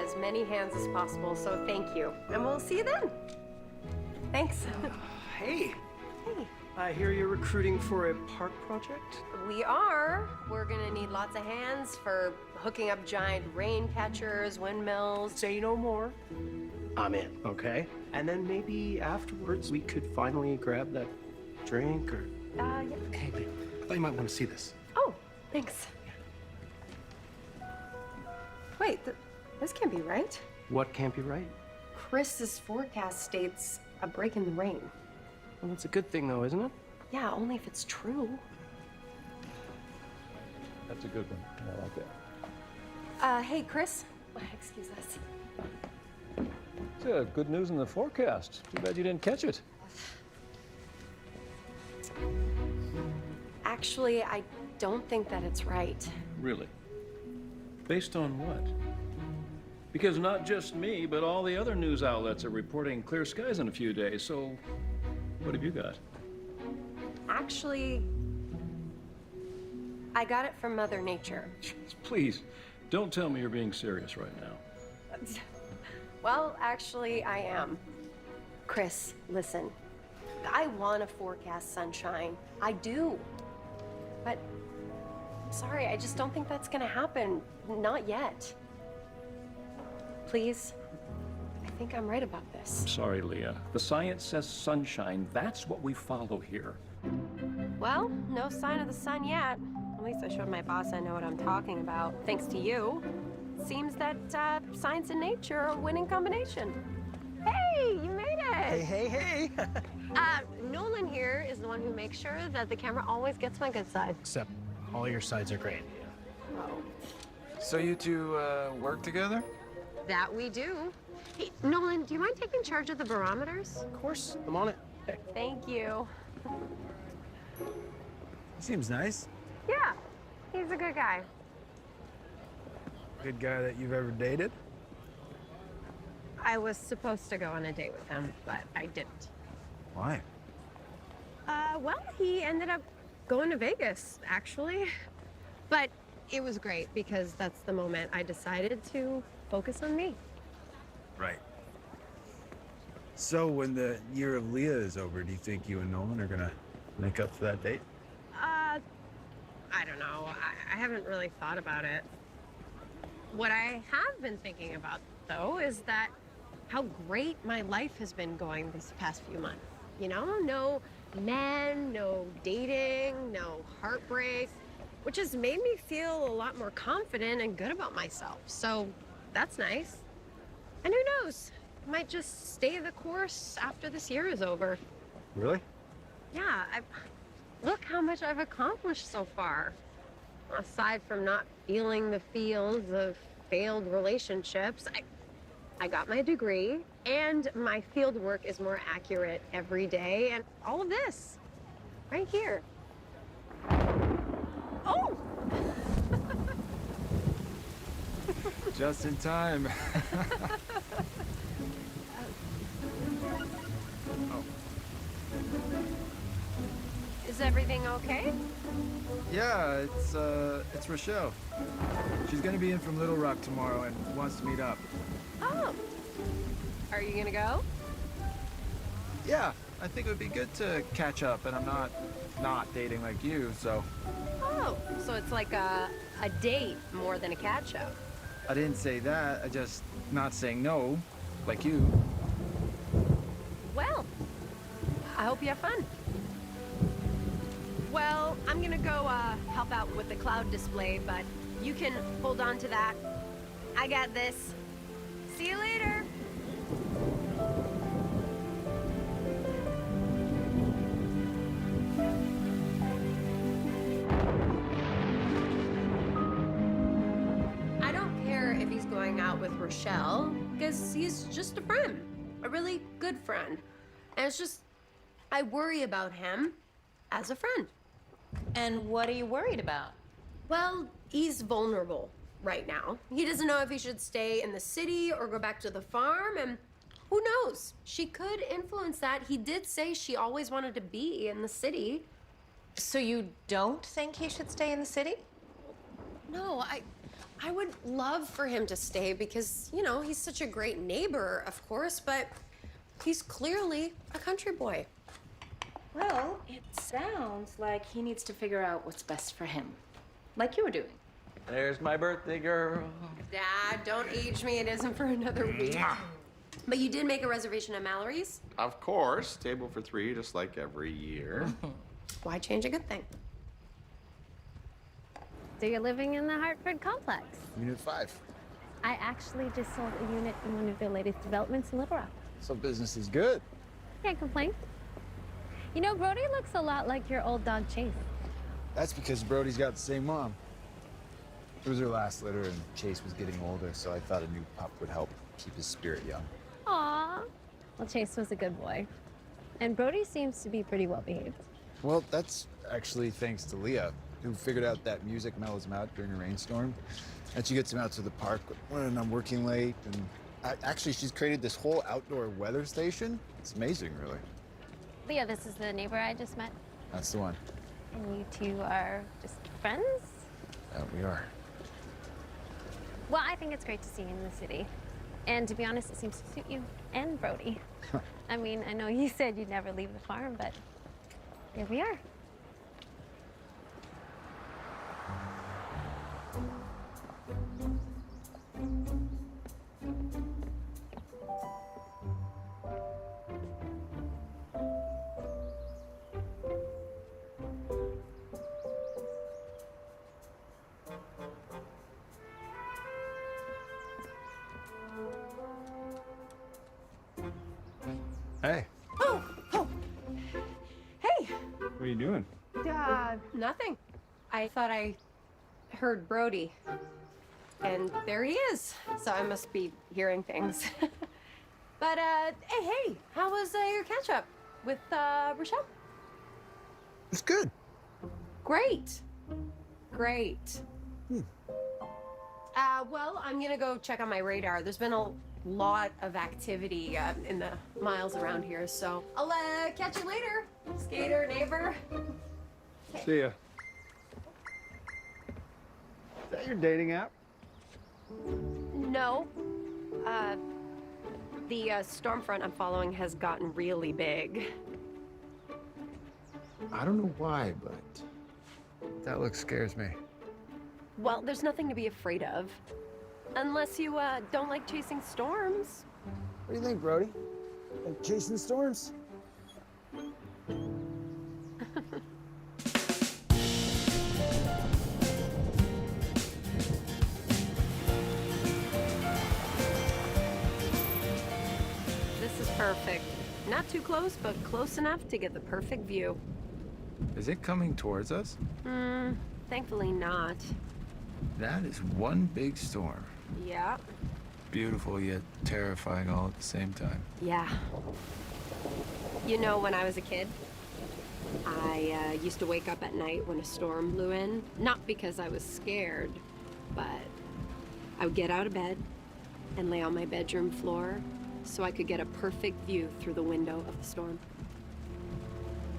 as many hands as possible, so thank you. And we'll see you then. Thanks. Hey, Hey. I hear you're recruiting for a park project? We are. We're gonna need lots of hands for hooking up giant rain catchers, windmills. Say no more. I'm in. Okay. And then maybe afterwards we could finally grab that drink or... Yeah. Hey, babe, I thought you might want to see this. Oh, thanks. Wait, this can't be right. What can't be right? Chris's forecast states a break in the rain. Well, that's a good thing though, isn't it? Yeah, only if it's true. That's a good one. I like that. Hey, Chris. Excuse us. Yeah, good news in the forecast. Too bad you didn't catch it. Actually, I don't think that it's right. Really? Based on what? Because not just me, but all the other news outlets are reporting clear skies in a few days, so what have you got? Actually, I got it from Mother Nature. Please, don't tell me you're being serious right now. Well, actually, I am. Chris, listen. I want to forecast sunshine. I do. But I'm sorry, I just don't think that's gonna happen. Not yet. Please, I think I'm right about this. Sorry, Leah. The science says sunshine. That's what we follow here. Well, no sign of the sun yet. At least I showed my boss I know what I'm talking about, thanks to you. Seems that science and nature are a winning combination. Hey, you made it! Hey. Nolan here is the one who makes sure that the camera always gets my good side. Except all your sides are great. Oh. So you two work together? That we do. Hey, Nolan, do you mind taking charge of the barometers? Of course, I'm on it. Hey. Thank you. Seems nice. Yeah, he's a good guy. Good guy that you've ever dated? I was supposed to go on a date with him, but I didn't. Why? Well, he ended up going to Vegas, actually. But it was great because that's the moment I decided to focus on me. Right. So when the year of Leah is over, do you think you and Nolan are gonna make up for that date? I don't know. I haven't really thought about it. What I have been thinking about, though, is that how great my life has been going these past few months. You know, no men, no dating, no heartbreak, which has made me feel a lot more confident and good about myself. So that's nice. And who knows? I might just stay the course after this year is over. Really? Yeah, look how much I've accomplished so far. Aside from not feeling the feels of failed relationships, I got my degree, and my field work is more accurate every day, and all of this, right here. Oh! Just in time. Is everything okay? Yeah, it's Rochelle. She's gonna be in from Little Rock tomorrow and wants to meet up. Oh. Are you gonna go? Yeah, I think it would be good to catch up, and I'm not dating like you, so. Oh, so it's like a date more than a catch-up. I didn't say that, I just not saying no, like you. Well, I hope you have fun. Well, I'm gonna go help out with the cloud display, but you can hold on to that. I got this. See you later. I don't care if he's going out with Rochelle, because he's just a friend, a really good friend. And it's just, I worry about him as a friend. And what are you worried about? Well, he's vulnerable right now. He doesn't know if he should stay in the city or go back to the farm, and who knows? She could influence that. He did say she always wanted to be in the city. So you don't think he should stay in the city? No, I would love for him to stay because, you know, he's such a great neighbor, of course, but he's clearly a country boy. Well, it sounds like he needs to figure out what's best for him, like you were doing. There's my birthday girl. Dad, don't age me. It isn't for another week. But you did make a reservation at Mallory's? Of course, table for 3, just like every year. Why change a good thing? So you're living in the Hartford complex. Unit 5. I actually just sold a unit in one of their latest developments in Little Rock. So business is good. Can't complain. You know, Brody looks a lot like your old dog Chase. That's because Brody's got the same mom. It was her last litter, and Chase was getting older, so I thought a new pup would help keep his spirit young. Aw. Well, Chase was a good boy. And Brody seems to be pretty well behaved. Well, that's actually thanks to Leah, who figured out that music mellows him out during a rainstorm. And she gets him out to the park when I'm working late. And actually, she's created this whole outdoor weather station. It's amazing, really. Leah, this is the neighbor I just met. That's the one. And you two are just friends? We are. Well, I think it's great to see you in the city. And to be honest, it seems to suit you and Brody. I mean, I know you said you'd never leave the farm, but here we are. Hey. Oh. Hey. What are you doing? Nothing. I thought I heard Brody. And there he is. So I must be hearing things. But, hey, how was your catch-up with, Rochelle? It's good. Great. Well, I'm gonna go check on my radar. There's been a lot of activity in the miles around here, so I'll catch you later, skater neighbor. See ya. Is that your dating app? No. The storm front I'm following has gotten really big. I don't know why, but that look scares me. Well, there's nothing to be afraid of. Unless you don't like chasing storms. What do you think, Brody? Like chasing storms? This is perfect. Not too close, but close enough to get the perfect view. Is it coming towards us? Thankfully not. That is one big storm. Yeah. Beautiful yet terrifying all at the same time. Yeah. You know, when I was a kid, I used to wake up at night when a storm blew in. Not because I was scared, but I would get out of bed and lay on my bedroom floor so I could get a perfect view through the window of the storm.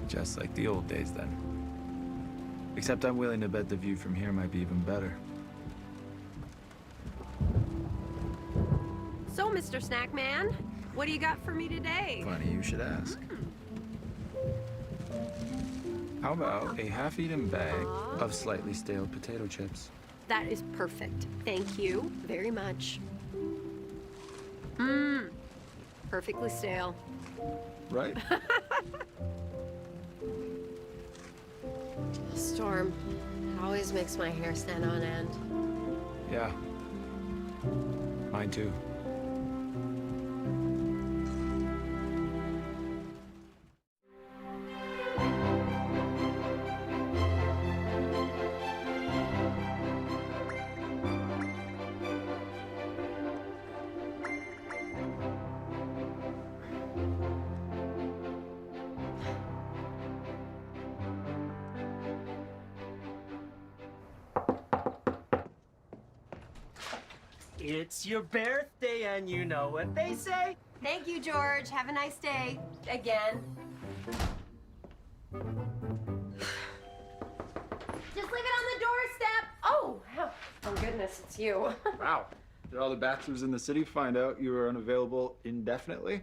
Just like the old days then. Except I'm willing to bet the view from here might be even better. So, Mr. Snackman, what do you got for me today? Funny you should ask. How about a half-eaten bag of slightly stale potato chips? That is perfect. Thank you very much. Perfectly stale. Right? Storm always makes my hair stand on end. Yeah. Mine too. It's your birthday, and you know what they say. Thank you, George. Have a nice day. Again. Just leave it on the doorstep. Oh, oh goodness. goodness, it's you. Wow. Did all the bachelors in the city find out you were unavailable indefinitely?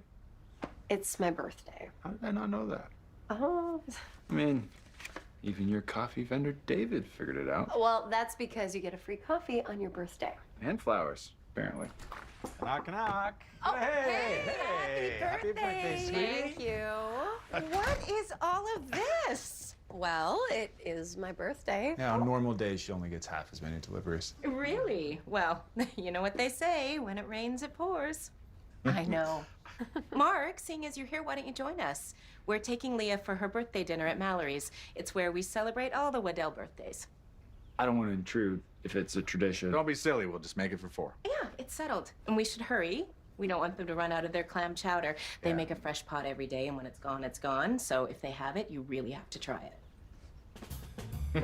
It's my birthday. How did I not know that? Oh. I mean, even your coffee vendor, David, figured it out. Well, that's because you get a free coffee on your birthday. And flowers, apparently. Knock, knock. Oh, Happy birthday, sweetie. Thank you. What is all of this? Well, it is my birthday. Yeah, on normal days, she only gets half as many deliveries. Really? Well, you know what they say, when it rains, it pours. I know. Mark, seeing as you're here, why don't you join us? We're taking Leah for her birthday dinner at Mallory's. It's where we celebrate all the Waddell birthdays. I don't want to intrude if it's a tradition. Don't be silly. We'll just make it for 4. Yeah, it's settled. And we should hurry. We don't want them to run out of their clam chowder. They make a fresh pot every day, and when it's gone, it's gone. So if they have it, you really have to try it.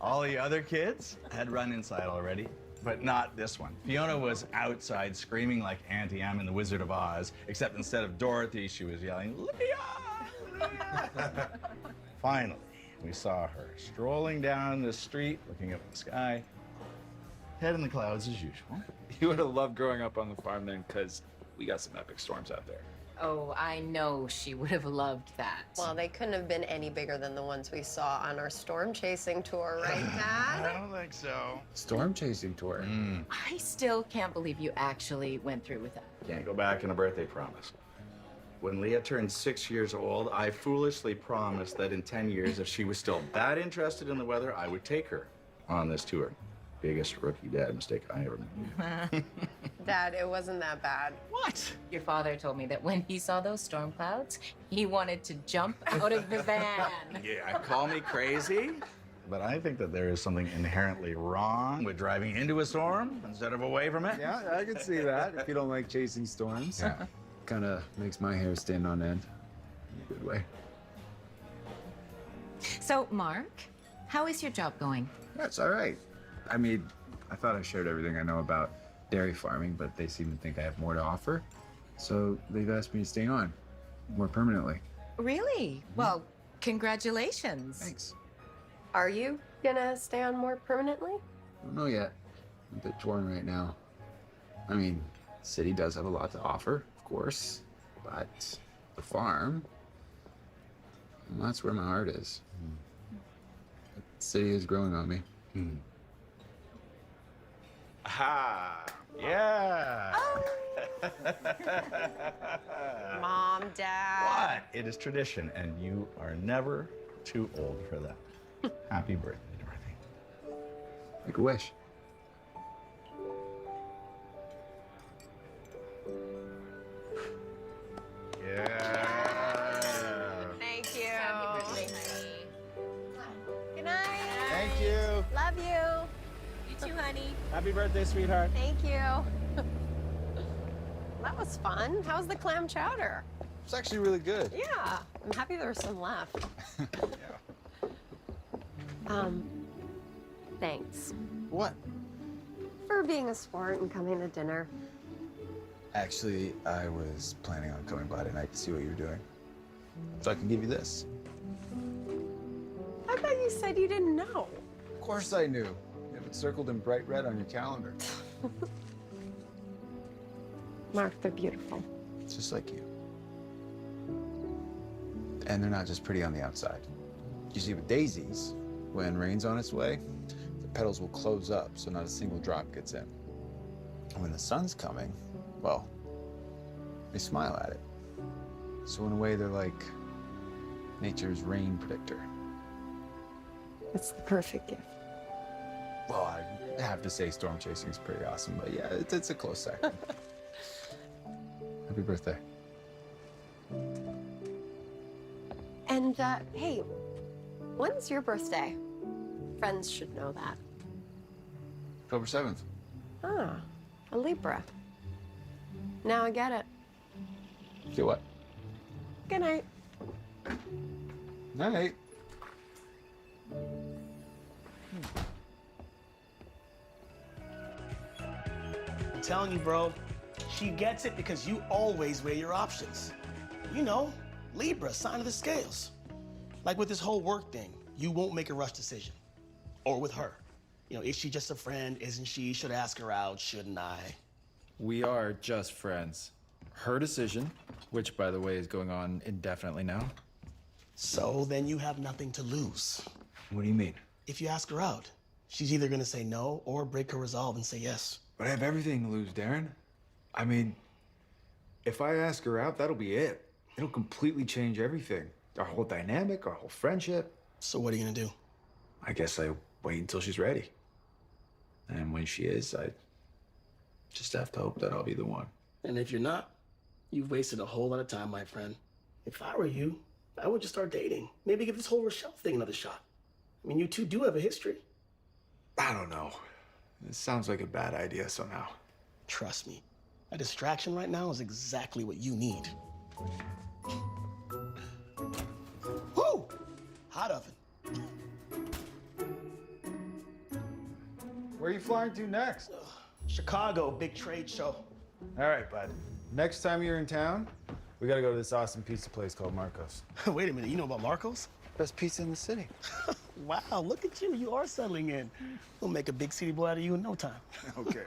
All the other kids had run inside already, but not this one. Fiona was outside screaming like Auntie Em in The Wizard of Oz, except instead of Dorothy, she was yelling, Leah! Leah! Finally, we saw her strolling down the street, looking up at the sky, head in the clouds as usual. You would have loved growing up on the farm then, because we got some epic storms out there. Oh, I know she would have loved that. Well, they couldn't have been any bigger than the ones we saw on our storm chasing tour, right, I Dad? don't think so. Storm chasing tour. I still can't believe you actually went through with that. Can't go back on a birthday promise. When Leah turned 6 years old, I foolishly promised that in 10 years, if she was still that interested in the weather, I would take her on this tour. Biggest rookie dad mistake I ever made. Dad, it wasn't that bad. What? Your father told me that when he saw those storm clouds, he wanted to jump out of the van. Yeah, call me crazy, but I think that there is something inherently wrong with driving into a storm instead of away from it. Yeah, I can see that, if you don't like chasing storms. Yeah. Kind of makes my hair stand on end. In a good way. So, Mark, how is your job going? That's all right. I mean, I thought I shared everything I know about dairy farming, but they seem to think I have more to offer. So they've asked me to stay on more permanently. Really? Well, congratulations. Thanks. Are you gonna stay on more permanently? I don't know yet. I'm a bit torn right now. I mean, the city does have a lot to offer, of course, but the farm, well, that's where my heart is. The city is growing on me. Ha! Yeah! Mom, Dad. What? It is tradition, and you are never too old for that. Happy birthday, Dorothy. Make a wish. Yeah! Thank you. Happy birthday, honey. Good night. Thank you! Love you. You too, honey. Happy birthday, sweetheart. Thank you. That was fun. How's the clam chowder? It's actually really good. Yeah, I'm happy there was some left. Thanks What? for being a sport and coming to dinner. Actually, I was planning on coming by tonight to see what you were doing. So I can give you this. I thought you said you didn't know. Of course I knew. You have it circled in bright red on your calendar. Mark, they're beautiful. Just like you. And they're not just pretty on the outside. You see, with daisies, when rain's on its way, the petals will close up so not a single drop gets in. And when the sun's coming, well, they smile at it. So in a way, they're like nature's rain predictor. It's the perfect gift. Well, I have to say storm chasing is pretty awesome, but yeah, it's a close second. Happy birthday. And, hey, when's your birthday? Friends should know that. October 7th. Ah, a Libra. Now I get it. Do what? Good night. Night. I'm telling you, bro, she gets it because you always weigh your options. You know, Libra, sign of the scales. Like with this whole work thing, you won't make a rush decision. Or with her? You know, is she just a friend? Isn't she? Should I ask her out? Shouldn't I? We are just friends. Her decision, which by the way is going on indefinitely now. So then you have nothing to lose. What do you mean? If you ask her out, she's either gonna say no or break her resolve and say yes. But I have everything to lose, Darren. I mean, if I ask her out, that'll be it. It'll completely change everything. Our whole dynamic, our whole friendship. So what are you gonna do? I guess I wait until she's ready. And when she is, I just have to hope that I'll be the one. And if you're not, you've wasted a whole lot of time, my friend. If I were you, I would just start dating. Maybe give this whole Rochelle thing another shot. I mean, you two do have a history. I don't know. It sounds like a bad idea somehow. Trust me, a distraction right now is exactly what you need. Woo! Hot oven. Where are you flying to next? Chicago, big trade show. All right, bud. Next time you're in town, we gotta go to this awesome pizza place called Marco's. Wait a minute, you know about Marco's? Best pizza in the city. Wow, look at you. You are settling in. We'll make a big city boy out of you in no time. Okay.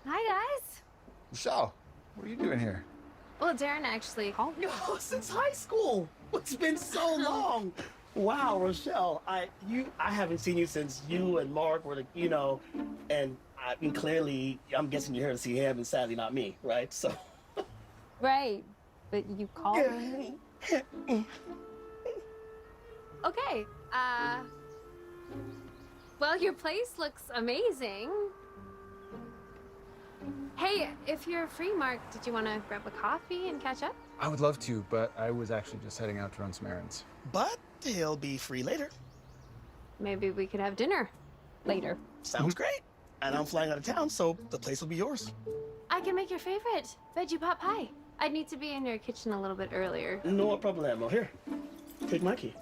Hi, guys. Michelle, what are you doing here? Well, Darren actually called me. No, since high school. It's been so long. Wow, Rochelle, I haven't seen you since you and Mark were, and I mean, clearly, I'm guessing you're here to see him and sadly not me, right? So. Right, but you called me. Okay, well, your place looks amazing. Hey, if you're free, Mark, did you want to grab a coffee and catch up? I would love to, but I was actually just heading out to run some errands. But he'll be free later. Maybe we could have dinner later. Sounds great. And I'm flying out of town, so the place will be yours. I can make your favorite, veggie pot pie. I'd need to be in your kitchen a little bit earlier. No problemo. Here, take my key.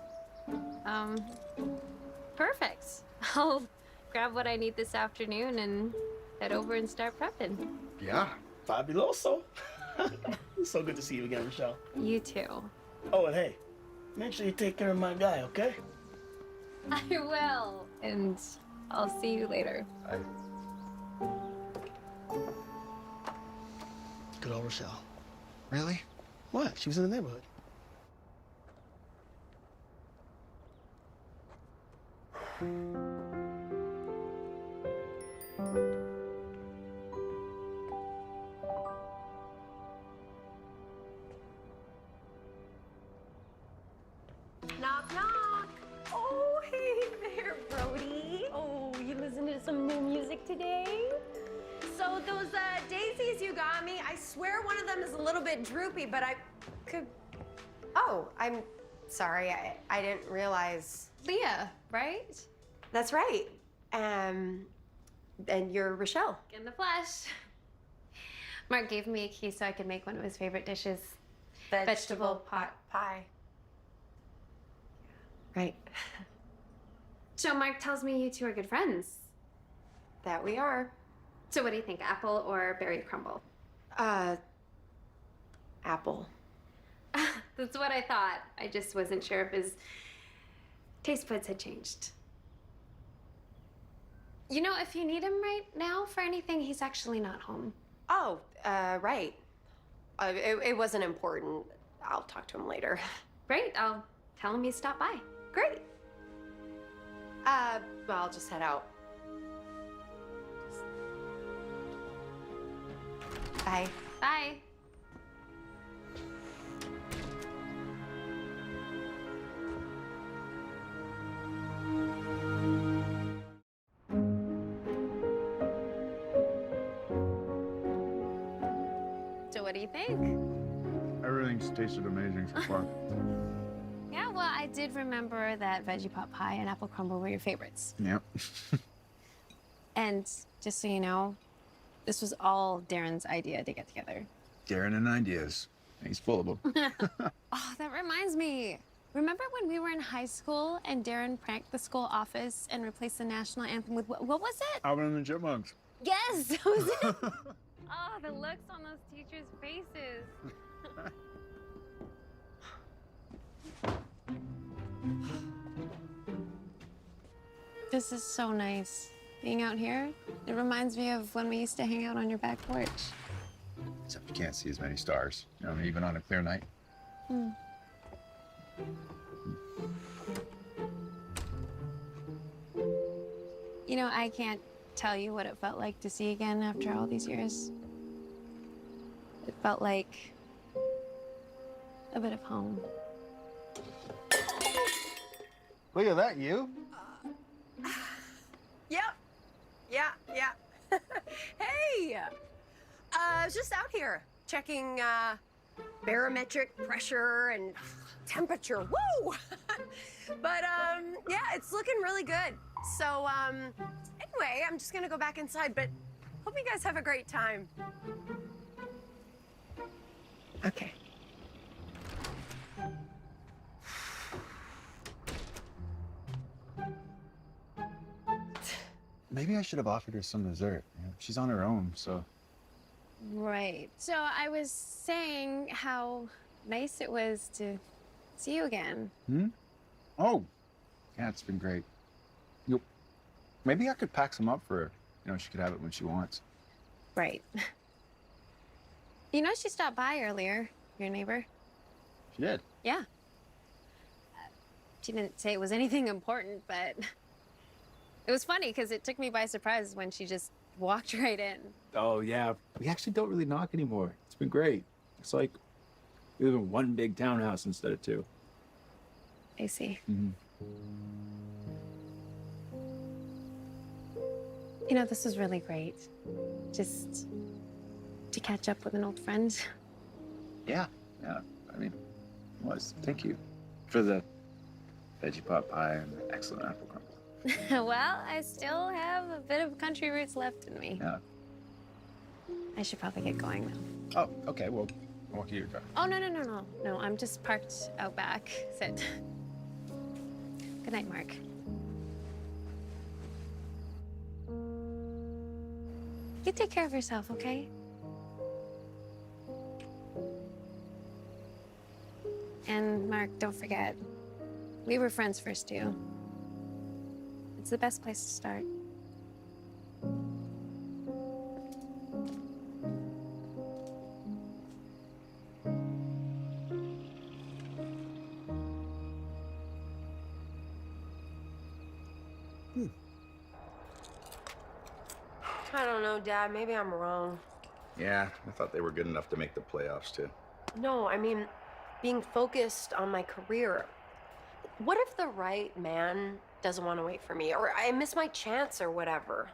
Perfect. I'll grab what I need this afternoon and head over and start prepping. Yeah. Fabuloso. So good to see you again, Michelle. You too. Oh, and hey, make sure you take care of my guy, okay? I will. And I'll see you later. Good old Rochelle. Really? What? She was in the neighborhood. Knock, knock. Oh, hey there, Brody. Oh, you listen to some new music today? So those daisies you got me, I swear one of them is a little bit droopy, but I could... Oh, I'm sorry. I didn't realize. Leah, right? That's right. And you're Rochelle. In the flesh. Mark gave me a key so I could make one of his favorite dishes. Vegetable pot pie. Right. So Mark tells me you two are good friends. That we are. So what do you think, apple or berry crumble? Apple. That's what I thought. I just wasn't sure if his taste buds had changed. You know, if you need him right now for anything, he's actually not home. Oh, right. It wasn't important. I'll talk to him later. Great, I'll tell him you stopped by. Great. Well, I'll just head out. Bye. Bye. So what do you think? Everything's tasted amazing so far. Yeah, well, I did remember that veggie pot pie and apple crumble were your favorites. Yep. And just so you know, this was all Darren's idea to get together. Darren and ideas. He's full of them. Oh, that reminds me. Remember when we were in high school and Darren pranked the school office and replaced the national anthem with what was it? Alvin and the Chipmunks. Yes, that was it. Oh, the looks on those teachers' faces. This is so nice. Being out here, it reminds me of when we used to hang out on your back porch. Except you can't see as many stars, even on a clear night. Hmm. You know, I can't tell you what it felt like to see again after all these years. It felt like a bit of home. Look at that, you? Yep. Yeah. Hey! I was just out here checking barometric pressure and temperature. Woo! But yeah, it's looking really good. So anyway, I'm just gonna go back inside, but hope you guys have a great time. Okay. Maybe I should have offered her some dessert. She's on her own, so. Right. So I was saying how nice it was to see you again. Oh, yeah, it's been great. Maybe I could pack some up for her. She could have it when she wants. Right. You know, she stopped by earlier, your neighbor. She did? Yeah. She didn't say it was anything important, but it was funny because it took me by surprise when she just walked right in. Oh, yeah. We actually don't really knock anymore. It's been great. It's like we live in one big townhouse instead of two. I see. You know, this was really great. Just to catch up with an old friend. Yeah. I mean, it was. Thank you for the veggie pot pie and the excellent apple crumble. Well, I still have a bit of country roots left in me. Yeah. I should probably get going now. Oh, okay. Well, I'll walk you to your car. Oh, no. I'm just parked out back. Sit. Good night, Mark. You take care of yourself, okay? And Mark, don't forget, we were friends first, too. It's the best place to start. I don't know, Dad. Maybe I'm wrong. Yeah, I thought they were good enough to make the playoffs, too. No, I mean, being focused on my career. What if the right man doesn't want to wait for me, or I miss my chance, or whatever?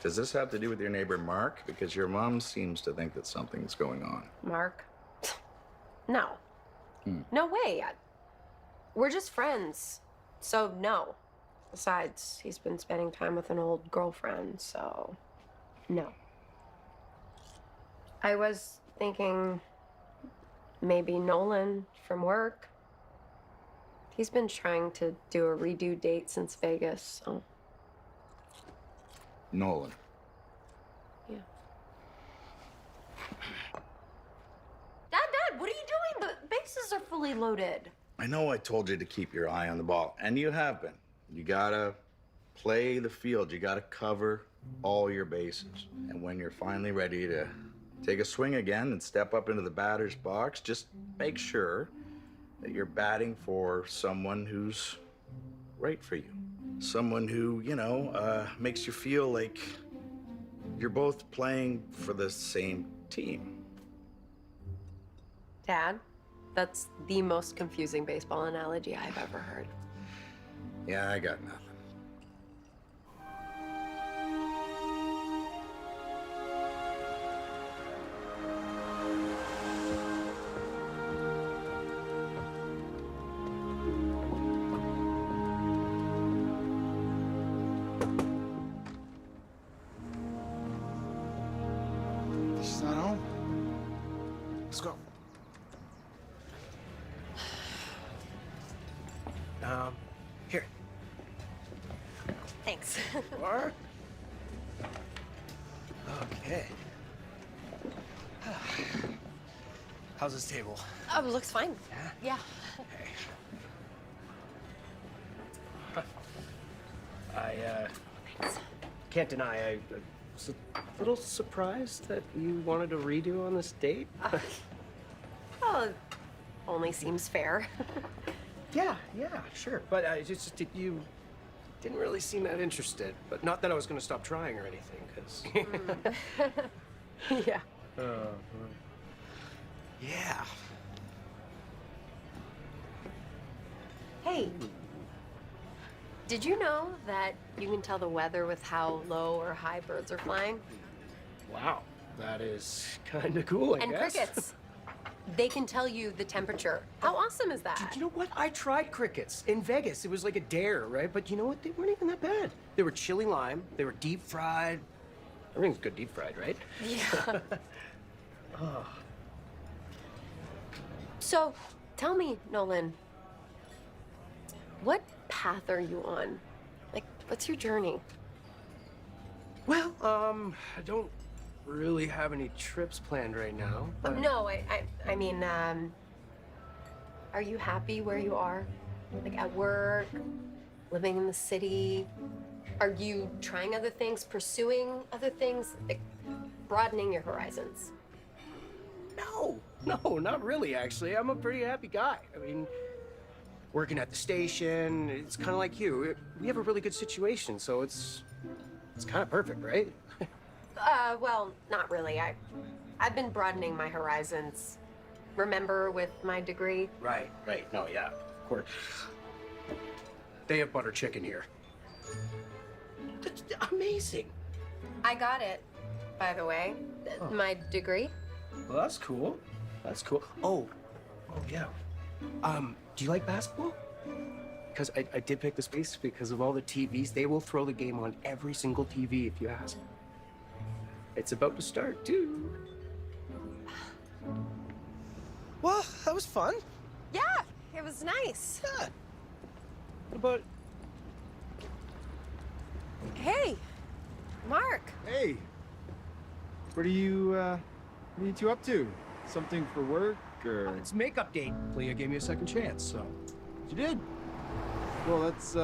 Does this have to do with your neighbor, Mark? Because your mom seems to think that something's going on. Mark? No. No way. We're just friends. So, no. Besides, he's been spending time with an old girlfriend, so no. I was thinking maybe Nolan from work. He's been trying to do a redo date since Vegas, so. Nolan. Yeah. Dad, what are you doing? The bases are fully loaded. I know I told you to keep your eye on the ball, and you have been. You gotta play the field. You gotta cover all your bases. And when you're finally ready to take a swing again and step up into the batter's box, just make sure that you're batting for someone who's right for you. Someone who, makes you feel like you're both playing for the same team. Dad, that's the most confusing baseball analogy I've ever heard. Yeah, I got nothing. She's not home. Let's go. Here. Thanks. Or? Okay. How's this table? Looks fine. Yeah. I can't deny I was a little surprised that you wanted a redo on this date. Well, it only seems fair. Yeah, sure. But you didn't really seem that interested. But not that I was going to stop trying or anything, because. Yeah. Yeah. Hey, did you know that you can tell the weather with how low or high birds are flying? Wow, that is kind of cool, I And guess. crickets. They can tell you the temperature. How awesome is that? You know what? I tried crickets in Vegas. It was like a dare, right? But you know what? They weren't even that bad. They were chili lime. They were deep fried. Everything's good deep fried, right? Yeah. Oh. So, tell me, Nolan, what path are you on? Like, what's your journey? Well, I don't really have any trips planned right now. But... No, I mean, are you happy where you are? Like at work, living in the city? Are you trying other things, pursuing other things, like broadening your horizons? No, not really, actually. I'm a pretty happy guy. I mean, working at the station, it's kind of like you. We have a really good situation, so it's kind of perfect, right? Well, not really. I've been broadening my horizons. Remember with my degree? Right. No, yeah, of course. They have butter chicken here. That's amazing. I got it, by the way. My degree. Well, that's cool. Oh, yeah. Do you like basketball? Because I did pick the space because of all the TVs. They will throw the game on every single TV if you ask. It's about to start, too. Well, that was fun. Yeah, it was nice. Yeah. What about... Hey, Mark. Hey. What are you two up to? Something for work, or...? It's makeup date. Leah gave me a second chance, so... You did? Well, that's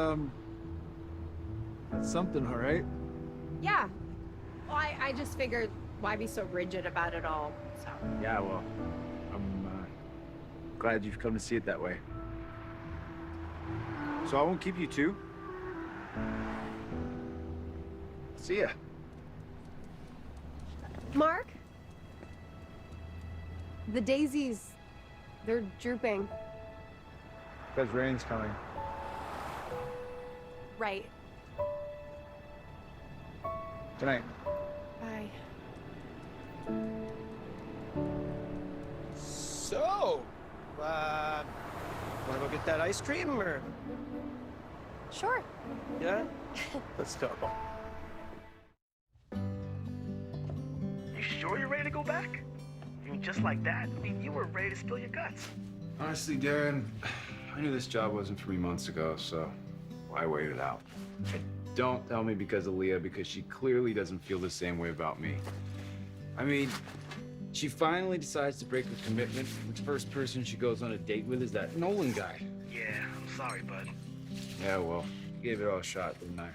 something, all right? Yeah. Well, I just figured, why be so rigid about it all, so. Yeah, well, I'm glad you've come to see it that way. So I won't keep you two. See ya. Mark? The daisies, they're drooping. Because rain's coming. Right. Good night. Bye. So, wanna go get that ice cream, or? Sure. Yeah? Let's go. You sure you're ready to go back? I mean, just like that? I mean, you were ready to spill your guts. Honestly, Darren, I knew this job wasn't 3 months ago, so I waited out. And don't tell me because of Leah, because she clearly doesn't feel the same way about me. I mean, she finally decides to break her commitment. The first person she goes on a date with is that Nolan guy. Yeah, I'm sorry, bud. Yeah, well, gave it all a shot, didn't I?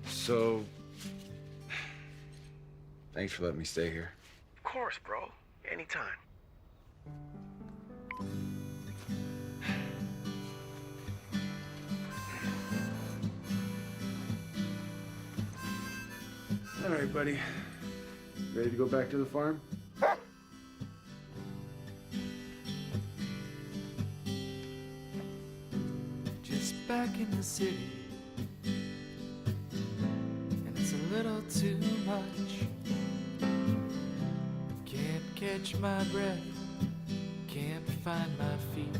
So, thanks for letting me stay here. Of course, bro. Anytime. All right, buddy. Ready to go back to the farm? Just back in the city, and it's a little too much. Can't catch my breath, can't find my feet.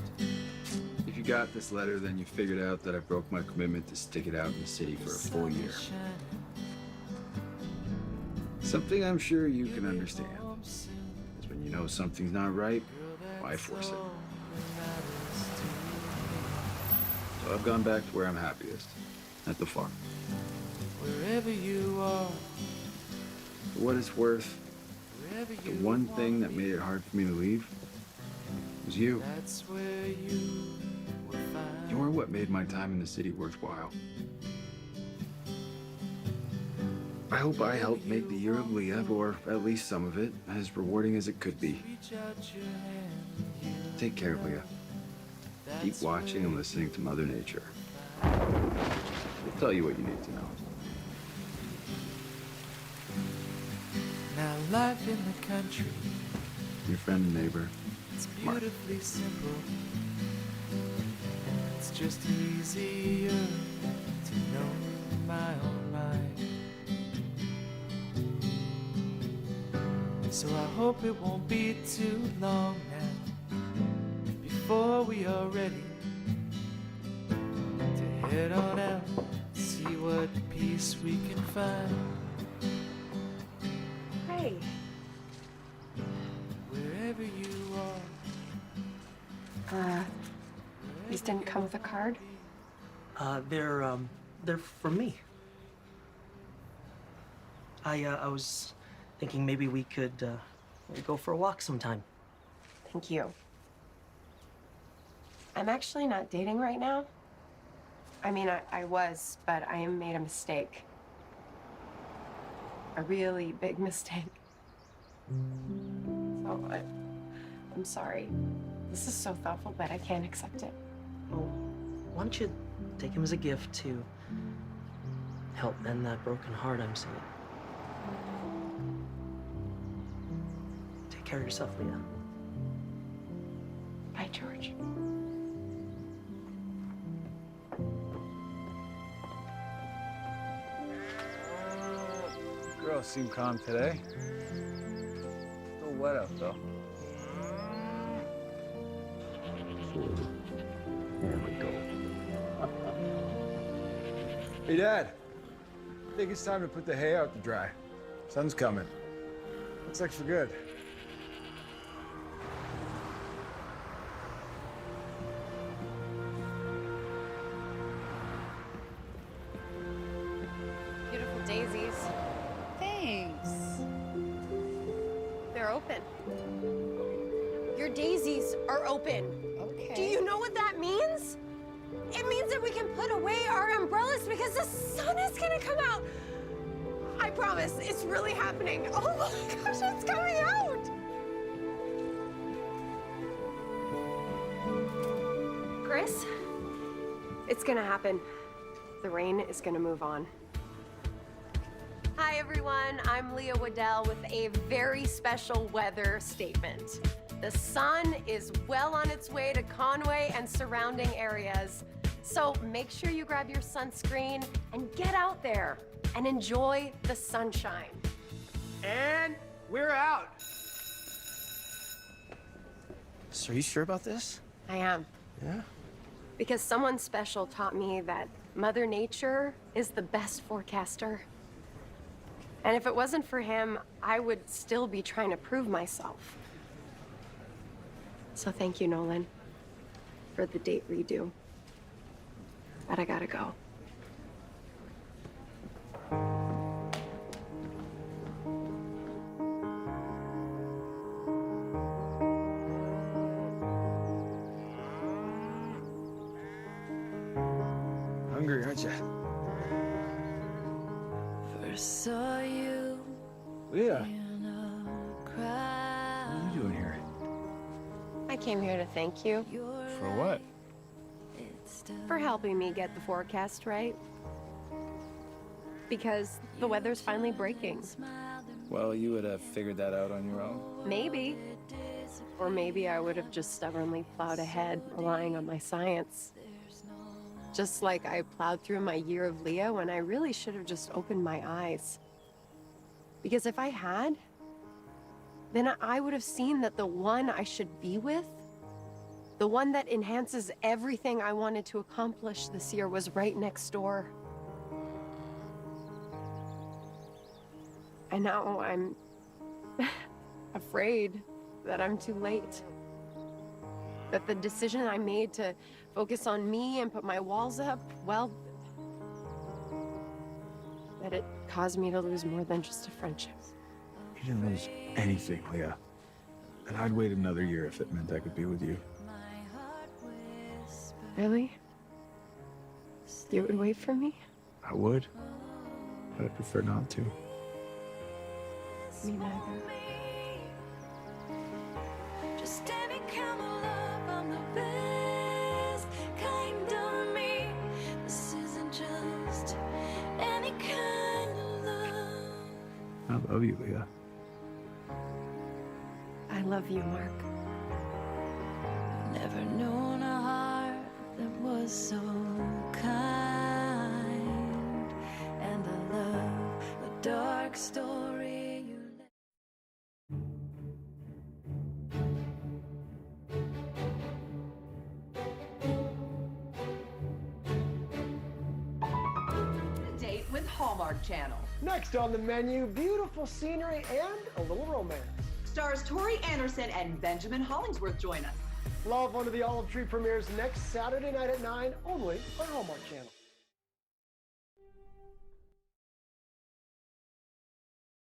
If you got this letter, then you figured out that I broke my commitment to stick it out in the city for a full year. Something I'm sure you can understand. Because when you know something's not right, why force it? So I've gone back to where I'm happiest, at the farm. Wherever you are, For what it's worth, the one thing that made it hard for me to leave was you. that's where you will find. You're what made my time in the city worthwhile. I hope I helped make the year of Leah, or at least some of it, as rewarding as it could be. Take care, Leah. Keep watching and listening to Mother Nature. We'll tell you what you need to know. Now life in the country, Your friend and neighbor, it's beautifully simple. It's just easier to know my own mind. So I hope it won't be too long now before we are ready to head on out, see what peace we can find. Hey. Wherever you are. These didn't come with a card? They're from me. I was thinking maybe we could go for a walk sometime. Thank you. I'm actually not dating right now. I mean, I was, but I made a mistake. A really big mistake. So I'm sorry. This is so thoughtful, but I can't accept it. Well, why don't you take him as a gift to help mend that broken heart I'm seeing? Take care of yourself, Leah. Bye, George. Girls seem calm today. Still wet out though. There we go. Hey, Dad. I think it's time to put the hay out to dry. Sun's coming. Looks like for good. Beautiful daisies. Thanks. They're open. Your daisies are open. Okay. Do you know what that means? It means that we can put away our umbrellas because the sun is gonna come out. I promise, it's really happening. Oh my gosh, it's coming out! Chris, it's gonna happen. The rain is gonna move on. Hi everyone, I'm Leah Waddell with a very special weather statement. The sun is well on its way to Conway and surrounding areas. So make sure you grab your sunscreen and get out there and enjoy the sunshine. And we're out. So are you sure about this? I am. Yeah? Because someone special taught me that Mother Nature is the best forecaster. And if it wasn't for him, I would still be trying to prove myself. So thank you, Nolan, for the date redo. But I gotta go. Hungry, aren't you? First saw you Leah, in a what crowd. are you doing here? I came here to thank you For what? for helping me get the forecast right. Because the weather's finally breaking. Well, you would have figured that out on your own. Maybe. Or maybe I would have just stubbornly plowed ahead, relying on my science. Just like I plowed through my year of Leah when I really should have just opened my eyes. Because if I had, then I would have seen that the one I should be with, the one that enhances everything I wanted to accomplish this year, was right next door. And now I'm afraid that I'm too late. That the decision I made to focus on me and put my walls up, well, that it caused me to lose more than just a friendship. You didn't lose anything, Leah. And I'd wait another year if it meant I could be with you. Really? You would wait for me? I would. but I prefer not to. Me neither. Just any kind of love, I'm the best kind of me. This isn't just any kind of love. I love you, Leah. I love you, Mark. Never known a heart that was so kind. And I love the dark story you let. Date with Hallmark Channel. Next on the menu, beautiful scenery and a little romance. Stars Tori Anderson and Benjamin Hollingsworth join us. Love Under the Olive Tree premieres next Saturday night at 9, only on Hallmark Channel.